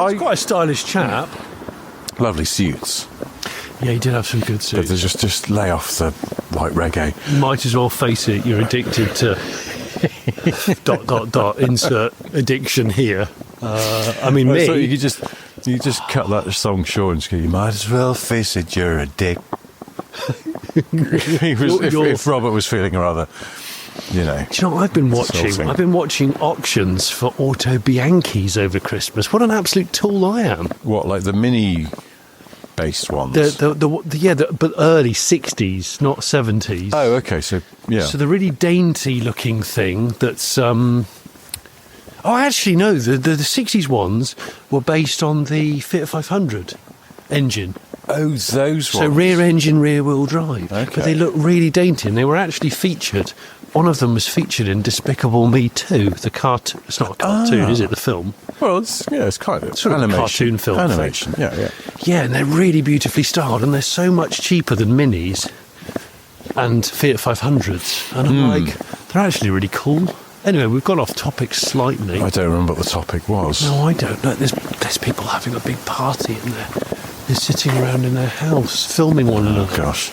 He's quite a stylish chap. lovely suits. Yeah, he did have some good But suits. they just lay off the like reggae. You might as well face it, you're addicted to... ... insert addiction here. Me. So you just cut that song short and just go, you might as well face it, you're a dick. If Robert was feeling rather, Do you know what I've been watching? Insulting. I've been watching auctions for Auto Bianchis over Christmas. What an absolute tool I am. what, like the mini based ones? But early 60s, not 70s. Oh, okay, so yeah. So the really dainty looking thing that's... actually, no, the 60s ones were based on the Fiat 500 engine. Oh, those ones. So rear engine, rear wheel drive. Okay. But they look really dainty, and they were actually featured. One of them was featured in Despicable Me 2, the cartoon. It's not a cartoon, is it? The film. Well, it's kind of Sort of animation. cartoon film Animation, thing. yeah. Yeah, and they're really beautifully styled, and they're so much cheaper than Minis and Fiat 500s. And I'm like, they're actually really cool. Anyway, we've gone off topic slightly. I don't remember what the topic was. No, I don't know. There's people having a big party in there. They're sitting around in their house, filming one another. Gosh.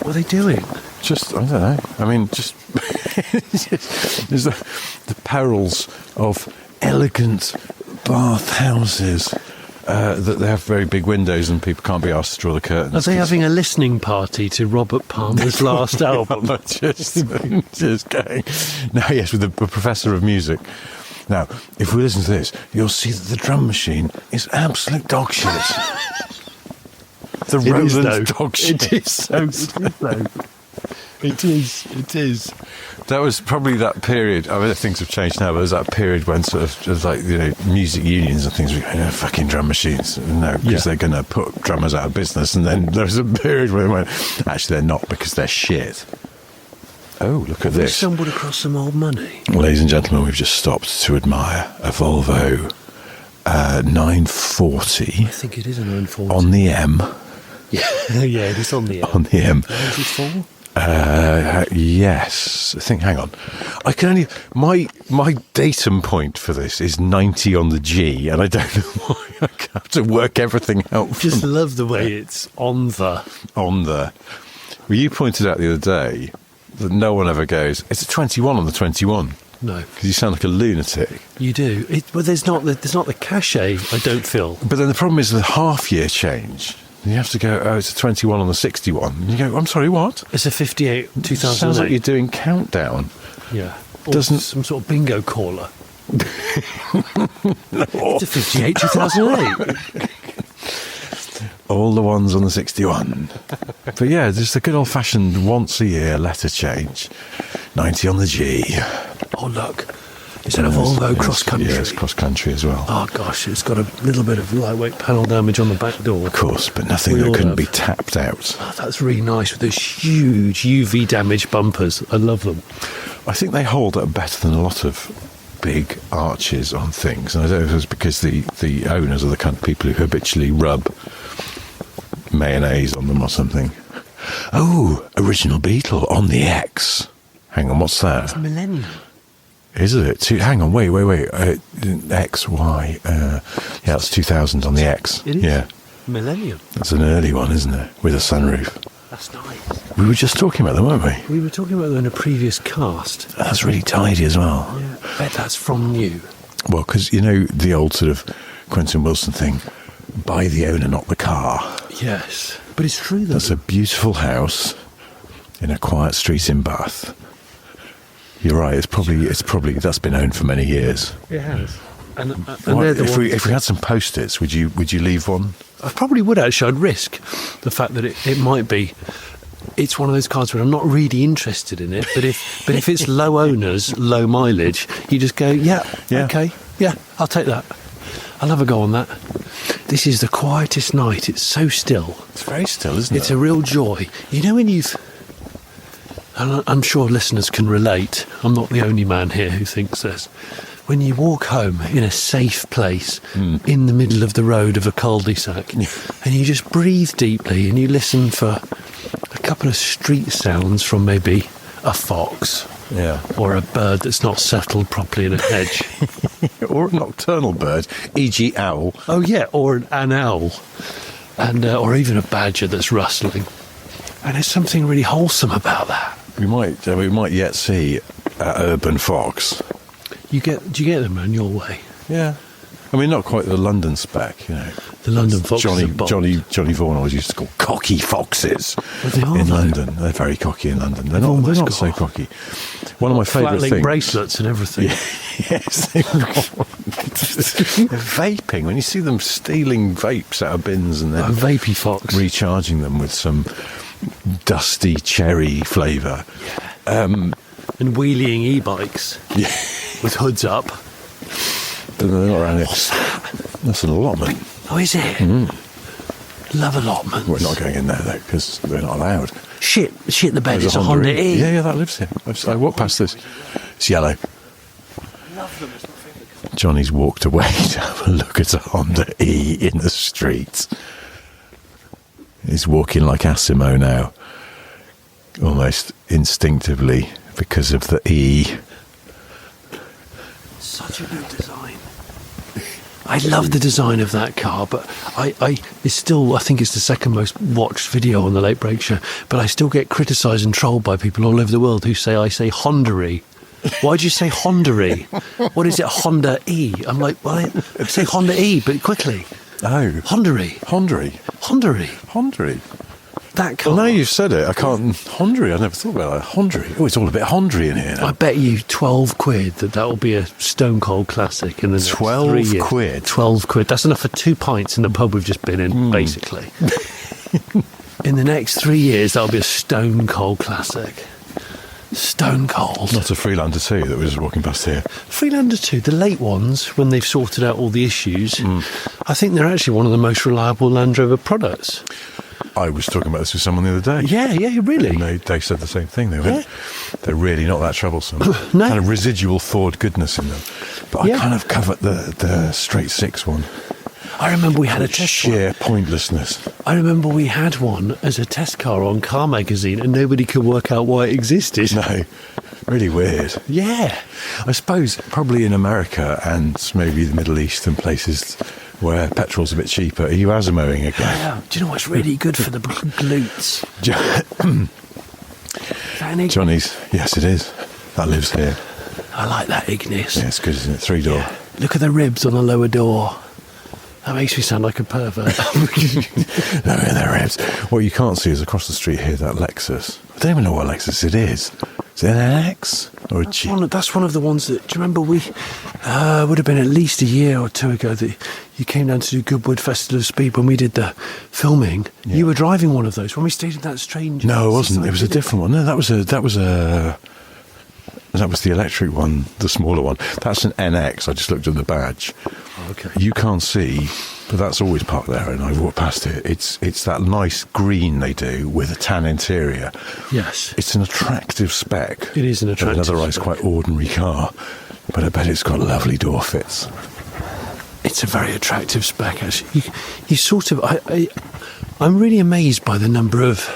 What are they doing? Just, I don't know. I mean, just... there's the perils of elegant bathhouses. That they have very big windows and people can't be asked to draw the curtains. Are they having a listening party to Robert Palmer's last album? just going. Now, yes, with the professor of music. Now, if we listen to this, you'll see that the drum machine is absolute dog shit. The Roland dog shit. It is so slow. It is. That was probably that period. I mean, things have changed now, but there's that period when sort of, it was like, music unions and things were going, fucking drum machines. No, because they're going to put drummers out of business. And then there was a period where they went, actually, they're not, because they're shit. Oh, look at We this. stumbled across some old money. Ladies and gentlemen, we've just stopped to admire a Volvo 940 I think it is a 940. on the M. Yeah, it is on the M. On the M. 94? Yes. I think, hang on. I can only... My datum point for this is 90 on the G, and I don't know why. I have to work everything out I just love the way it's on the... on the... Well, you pointed out the other day that no one ever goes, it's a 21 on the 21. No. Because you sound like a lunatic. You do. But there's not the cachet, I don't feel. But then the problem is the half-year change. You have to go, it's a 21 on the 61. And you go, I'm sorry, what? It's a 58 2008. Sounds like you're doing countdown. Yeah. Or Doesn't- some sort of bingo caller. It's a 58 2008. All the ones on the 61. But yeah, just a good old-fashioned once-a-year letter change. 90 on the G. Oh, look. Is that a Volvo cross-country? Yeah, it's cross-country as well. Oh, gosh, it's got a little bit of lightweight panel damage on the back door. Of course, but nothing We that all couldn't have. be tapped out. Oh, that's really nice with those huge UV damaged bumpers. I love them. I think they hold up better than a lot of big arches on things. And I don't know if it's because the owners are the kind of people who habitually rub mayonnaise on them or something. Oh, original Beetle on the X. Hang on, what's that? Millennium. Is it? Hang on, wait. X, Y. Yeah, it's 2000 on the X. It is? Yeah. Millennium. That's an early one, isn't it? With a sunroof. That's nice. We were just talking about them, weren't we? We were talking about them in a previous cast. That's really tidy as well. Yeah. I bet that's from you. Well, because, you know, the old sort of Quentin Wilson thing, buy the owner, not the car. Yes. But it's true, though. That's a beautiful house in a quiet street in Bath. You're right, it's probably that's been owned for many years. It has. And What, if we had some post-its, would you leave one? I probably would actually. I'd risk the fact that it might be. It's one of those cars where I'm not really interested in it, but if it's low owners, low mileage, you just go, yeah, okay, yeah, I'll take that. I'll have a go on that. This is the quietest night. It's so still. It's very still, isn't it? It's a real joy. You know when and I'm sure listeners can relate. I'm not the only man here who thinks this. When you walk home in a safe place in the middle of the road of a cul-de-sac and you just breathe deeply and you listen for a couple of street sounds from maybe a fox or a bird that's not settled properly in a hedge. Or a nocturnal bird, e.g. owl. Oh, yeah, or an owl. And or even a badger that's rustling. And there's something really wholesome about that. We might yet see an urban fox. Do you get them around your way? Yeah. I mean, not quite the London spec, you know. The London foxes are bold. Johnny Vaughan always used to call cocky foxes They are, in though. London. They're very cocky in London. They're not so cocky. One of my favourite Flat-link things. bracelets and everything. Yes, they're vaping. When you see them stealing vapes out of bins and A then vapey fox. recharging them with some dusty cherry flavour. And wheeling e-bikes Yeah. with hoods up. They're not around it. That's an allotment. Oh, is it? Love allotments. We're not going in there though because we're not allowed. Shit the bed. There's It's a Honda E. Yeah, that lives here. I walked past this. It's yellow. Johnny's walked away to have a look at a Honda E in the street. He's walking like Asimo now, almost instinctively because of the E. Such a good design. I love the design of that car, but it's still, I think it's the second most watched video on the Late Break Show, but I still get criticised and trolled by people all over the world who say I say Honda-y. Why do you say Honda-y? What is it, Honda E? I'm like, well, I say Honda E, but quickly. Oh. Honda-y. Honda-y. Honda-y. Honda-y. That car. Well, now you've said it, I can't... Honda-y, I never thought about that. Honda-y. Oh, it's all a bit Honda-y in here now. I bet you 12 quid that will be a stone cold classic in the next 12 3 years. quid? 12 quid. That's enough for 2 pints in the pub we've just been in, basically. In the next 3 years, that'll be a stone cold classic. Stone cold. Not a Freelander 2 that was walking past here. Freelander 2, the late ones, when they've sorted out all the issues, I think they're actually one of the most reliable Land Rover products. I was talking about this with someone the other day. Yeah, really. And they said the same thing. They went, they're really not that troublesome. No. Kind of residual Ford goodness in them. But I kind of covered the straight six one. I remember we had a test Sheer pointlessness. I remember we had one as a test car on Car Magazine and nobody could work out why it existed. No, really weird. Yeah. I suppose probably in America and maybe the Middle East and places where petrol's a bit cheaper. Are you Asimoing again? Yeah. Do you know what's really good for the glutes? Johnny's, yes it is. That lives here. I like that Ignis. Yeah, it's good, isn't it? 3-door. Look at the ribs on the lower door. That makes me sound like a pervert. No, they're ribs. What you can't see is across the street here, that Lexus. I don't even know what Lexus it is. Is it an X or a G? That's one of the ones that, do you remember would have been at least a year or two ago that you came down to do Goodwood Festival of Speed when we did the filming. Yeah. You were driving one of those when we stayed in that strange... No, it wasn't. It was a different one. No, that was the electric one, the smaller one. That's an NX. I just looked at the badge. Oh, okay. You can't see, but that's always parked there, and I walk past it. It's that nice green they do with a tan interior. Yes. It's an attractive spec. It is an attractive spec. An otherwise quite ordinary car, but I bet it's got lovely door fits. It's a very attractive spec, actually. You sort of... I'm really amazed by the number of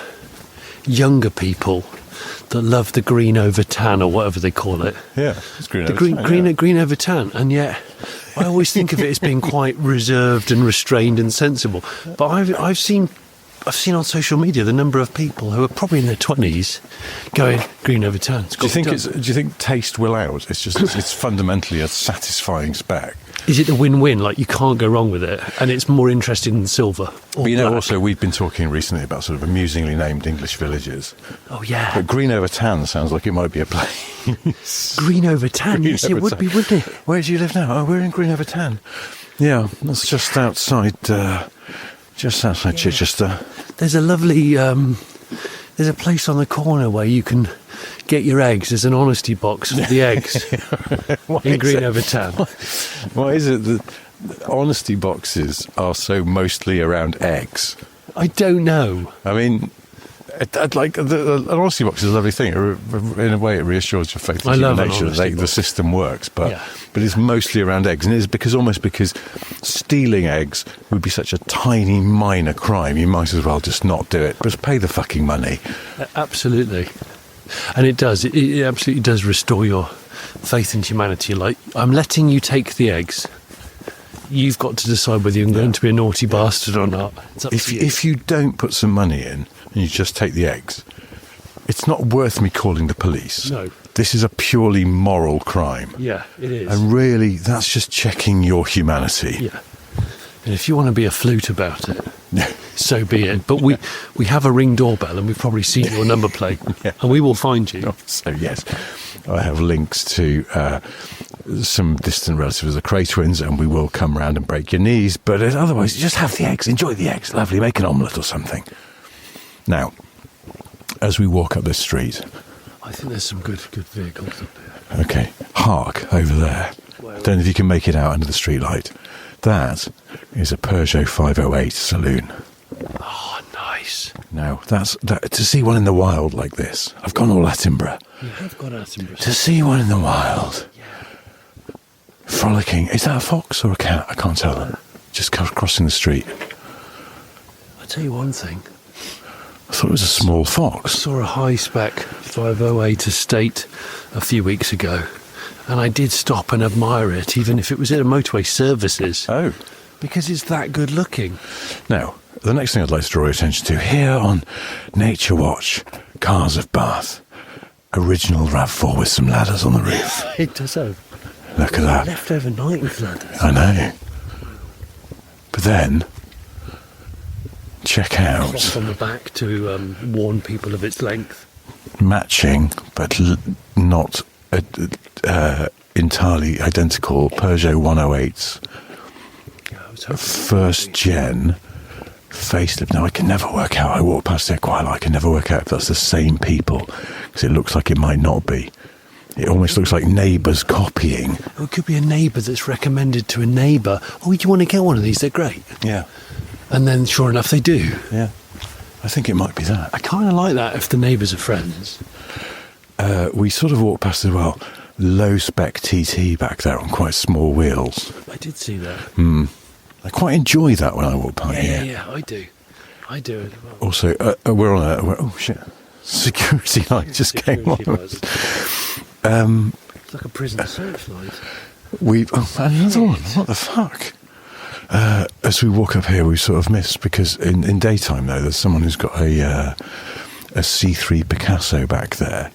younger people that love the green over tan or whatever they call it. Yeah, it's green. The over green, tan, green, yeah. green over tan, and yet I always think of it as being quite reserved and restrained and sensible. But I've seen on social media the number of people who are probably in their 20s going green over tan. Do you think taste will out? It's fundamentally a satisfying spec. Is it a win-win? Like, you can't go wrong with it, and it's more interesting than silver or But you know, black. also we've been talking recently about sort of amusingly named English villages. Oh yeah, But green over tan sounds like it might be a place. green over tan. Green Yes, it over would tan. be, wouldn't it? Where do you live now? Oh, we're in Green over Tan. Yeah, that's just outside Chichester. There's a lovely, there's a place on the corner where you can get your eggs. There's an honesty box for the eggs in green over tan. Why is it that honesty boxes are so mostly around eggs? I don't know. I mean, an honesty box is a lovely thing. In a way, it reassures your faith I in love human an nature honesty that the box. system works. But Yeah. it's mostly around eggs, and it's because stealing eggs would be such a tiny minor crime. You might as well just not do it. Just pay the fucking money. Absolutely. And it does. It absolutely does restore your faith in humanity. Like, I'm letting you take the eggs. You've got to decide whether you're going to be a naughty bastard or not. It's up to you. If you don't put some money in and you just take the eggs, it's not worth me calling the police. No. This is a purely moral crime. Yeah, it is. And really, that's just checking your humanity. Yeah. And if you want to be a flute about it, Yeah. so be it. But we have a ring doorbell, and we've probably seen your number plate, Yeah. and we will find you. So, yes, I have links to some distant relatives of the Cray twins, and we will come round and break your knees. But otherwise, just have the eggs. Enjoy the eggs. Lovely. Make an omelette or something. Now, as we walk up this street, I think there's some good vehicles up here. okay, hark over there. Don't know if you can make it out under the streetlight. That is a Peugeot 508 saloon. Oh, nice. Now, to see one in the wild like this, I've gone all Attenborough. You have got Attenborough. To see one in the wild, frolicking. Is that a fox or a cat? I can't tell. Just crossing the street. I'll tell you one thing. I thought it was a small I fox. saw a high-spec 508 estate a few weeks ago, and I did stop and admire it, even if it was at a motorway services, Oh. because it's that good looking. Now, the next thing I'd like to draw your attention to here on Nature Watch, Cars of Bath. Original RAV4 with some ladders on the roof. It does have. Look at that. Left overnight with ladders. I know. But then, check out Cloth on the back to warn people of its length. matching, but not entirely identical Peugeot 108s. Yeah, I was hoping. First gen facelift. Now I can never work out. I walk past it quite a lot. I can never work out if that's the same people because it looks like it might not be. It almost looks like neighbours copying. Oh, it could be a neighbour that's recommended to a neighbour. Oh, do you want to get one of these? They're great. Yeah, And then, sure enough, they do. yeah. I think it might be that. I kind of like that if the neighbours are friends. We sort of walked past as well. Low spec TT back there on quite small wheels. I did see that. I quite enjoy that when I walk by here. Yeah, I do. I do as well. Also, we're on oh shit, security light just came on. Security lights. It's like a prison searchlight. Another one. What the fuck? As we walk up here, we sort of miss because in daytime though, there's someone who's got a C3 Picasso back there.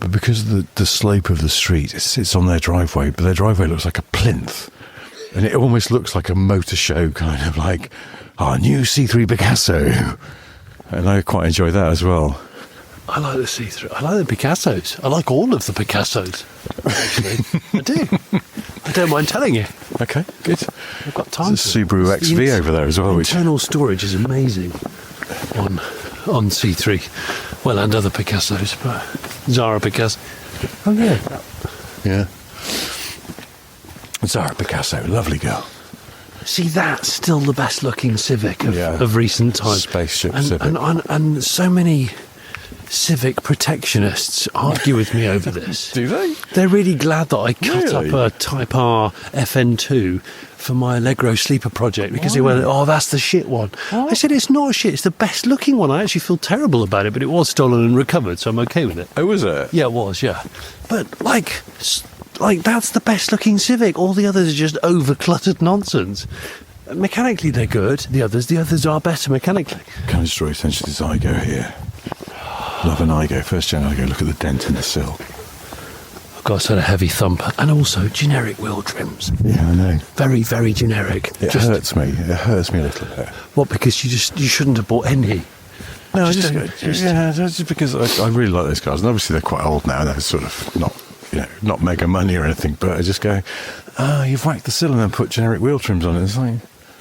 But because of the slope of the street, it sits on their driveway. But their driveway looks like a plinth, and it almost looks like a motor show, kind of like our new C3 Picasso. And I quite enjoy that as well. I like the see-through. I like the Picassos. I like all of the Picassos, actually. I do. I don't mind telling you. Okay, good. I've got time There's a for it. Subaru The XV over there as well, which internal storage is amazing on C3. Well, and other Picassos, but Zara Picasso. Oh, yeah. yeah. Zara Picasso, lovely girl. See, that's still the best-looking Civic Yeah. of recent times. Spaceship and, Civic. And so many civic protectionists argue with me over this. Do they? They're really glad that I cut Really? up a Type R FN2 for my Allegro sleeper project because they went, oh, that's the shit one. I said, it's not a shit, it's the best looking one. I actually feel terrible about it, but it was stolen and recovered, so I'm okay with it. Oh, was it? Yeah, it was, yeah. But, like that's the best looking Civic. All the others are just over-cluttered nonsense. Mechanically, they're good. The others are better mechanically. Can I just draw attention to this Igo here? Love an Igo. First gen Igo, look at the dent in the sill. Of course, had a heavy thump. And also, generic wheel trims. Yeah, I know. Very, very generic. It hurts me. It hurts me a little bit. What, because you shouldn't have bought any? No, just because I really like those cars. And obviously they're quite old now. They're sort of not mega money or anything. But I just go, you've whacked the sill and then put generic wheel trims on it. It's like...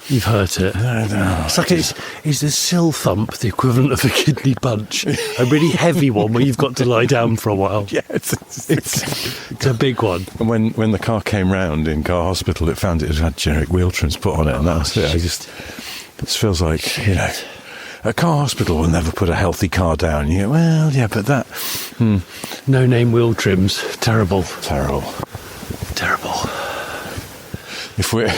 You've hurt it. No. It's like is the sill thump the equivalent of a kidney punch? A really heavy one where you've got to lie down for a while. Yeah, it's a big one. And when the car came round in car hospital, it found it had generic wheel trims put on it, and that's it. It feels like, a car hospital will never put a healthy car down. You go, well, yeah, but that... No name wheel trims. Terrible. If we're...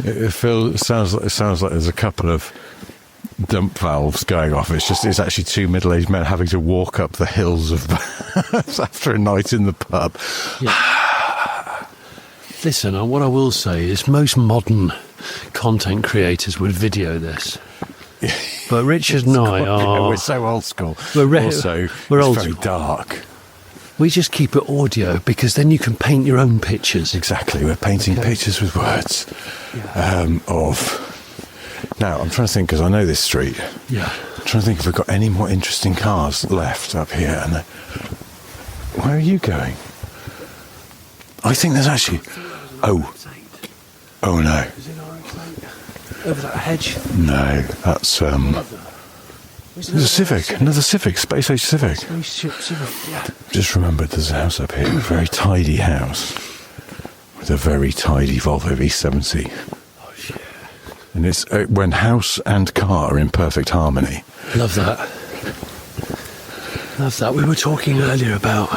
It sounds like there's a couple of dump valves going off. It's actually two middle-aged men having to walk up the hills of Bath after a night in the pub. Yeah. Listen, what I will say is most modern content creators would video this. But Richard and I are... we're so old school. We're it's old very school. dark. We just keep it audio because then you can paint your own pictures. Exactly, we're painting pictures with words. Now, I'm trying to think, because I know this street. Yeah. I'm trying to think if we've got any more interesting cars left up here. And where are you going? I think there's actually... Oh no. Is it RX-8? Over that hedge? No, that's... There's a Civic, another Civic, Space Age Civic. Spaceship Civic, yeah. Just remembered there's a house up here, a very tidy house, with a very tidy Volvo V70. Oh, shit. And it's when house and car are in perfect harmony. Love that. We were talking earlier about...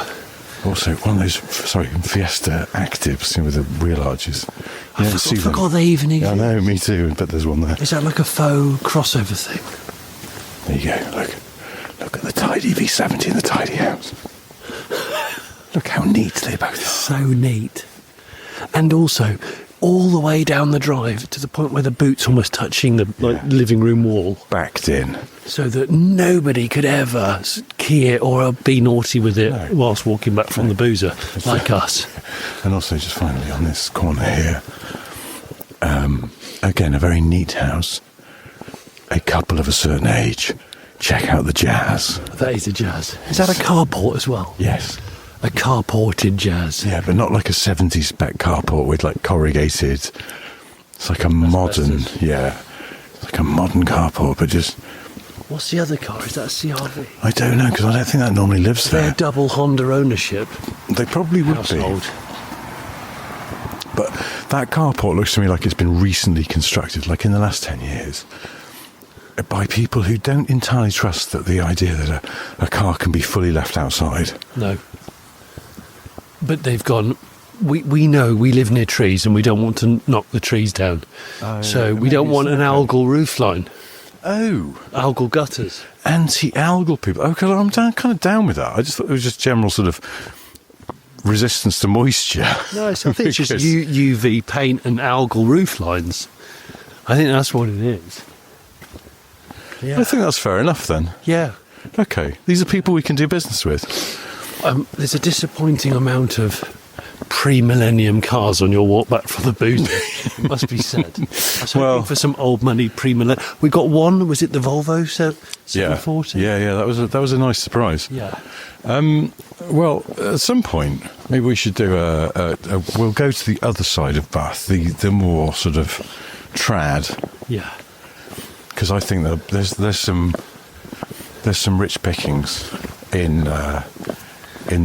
Also, one of those, Fiesta Actives with the wheel arches. I forgot they even exist. I know, me too, but there's one there. Is that like a faux crossover thing? There you go, look at the tidy V70 in the tidy house. Look how neat they both are. So neat. And also, all the way down the drive to the point where the boot's almost touching the living room wall. Backed in. So that nobody could ever key it or be naughty with it whilst walking back from the boozer, like us. And also, just finally, on this corner here, again, a very neat house. A couple of a certain age. Check out the Jazz. That is a Jazz. Is that a carport as well? Yes. A carported Jazz. Yeah, but not like a 70s spec carport with like corrugated. It's like a modern, it's like a modern carport, but just... What's the other car? Is that a CRV? I don't know, because I don't think that normally lives there. They're double Honda ownership. They probably would Household. be. But that carport looks to me like it's been recently constructed, like in the last 10 years. By people who don't entirely trust that the idea that a car can be fully left outside. No. But they've gone, we know we live near trees and we don't want to knock the trees down. So we don't want an algal roofline. Oh. Algal gutters. Anti-algal people. Okay, I'm kind of down with that. I just thought it was just general sort of resistance to moisture. No, I think it's just UV paint and algal rooflines. I think that's what it is. Yeah. I think that's fair enough then. Yeah. Okay. These are people we can do business with. There's a disappointing amount of pre-millennium cars on your walk back from the boozer. It must be said. I was hoping for some old money pre-millennium. We got one. Was it the Volvo 740? Yeah. That was a nice surprise. Yeah. Well, at some point, maybe we should do we'll go to the other side of Bath, the more sort of trad. Yeah. Because I think that there's some rich pickings in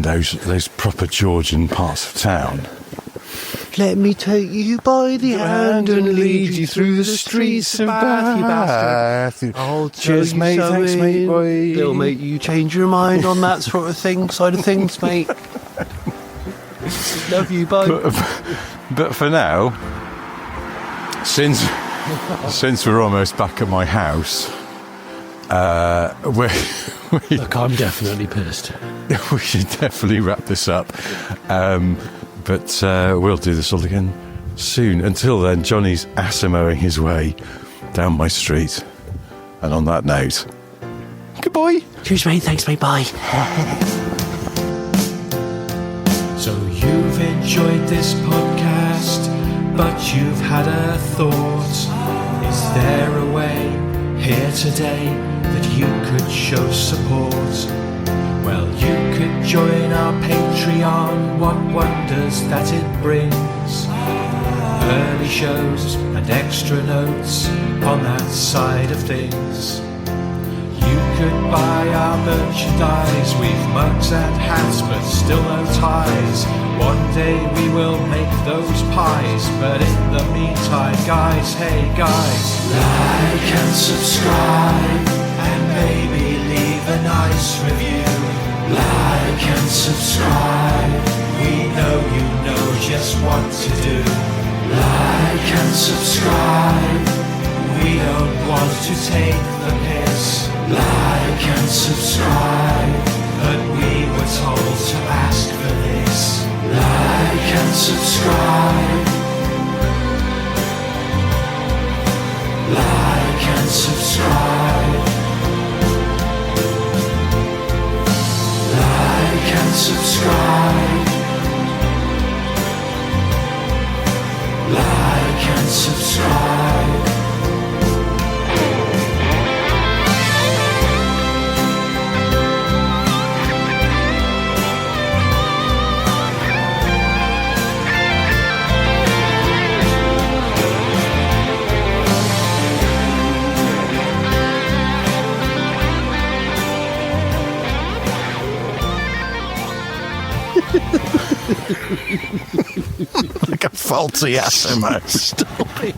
those proper Georgian parts of town. Let me take you by the hand and lead you through the streets of Bath, you bastard. I'll tell Cheers, you mate. Thanks, mate. something. Bye. It'll make you change your mind on that sort of side of things, mate. Love you, bye. But for now, since we're almost back at my house, Look, I'm definitely pissed. we should definitely wrap this up. But we'll do this all again soon. Until then, Johnny's Asimoing his way down my street. And on that note, goodbye. Cheers, mate. Thanks, mate. Bye. So you've enjoyed this podcast, but you've had a thought. Is there a way here today that you could show support? Well, you could join our Patreon, what wonders that it brings. Early shows and extra notes on that side of things. You could buy our merchandise, we've mugs and hats but still no ties. One day we will make those pies, but in the meantime, guys, hey guys, like and subscribe and maybe leave a nice review. Like and subscribe, we know you know just what to do. Like and subscribe, we don't want to take the piss. Like and subscribe, but we were told to ask for this. Like and subscribe. Like and subscribe. Like and subscribe. Like and subscribe. Like a faulty Asimo. Stop it.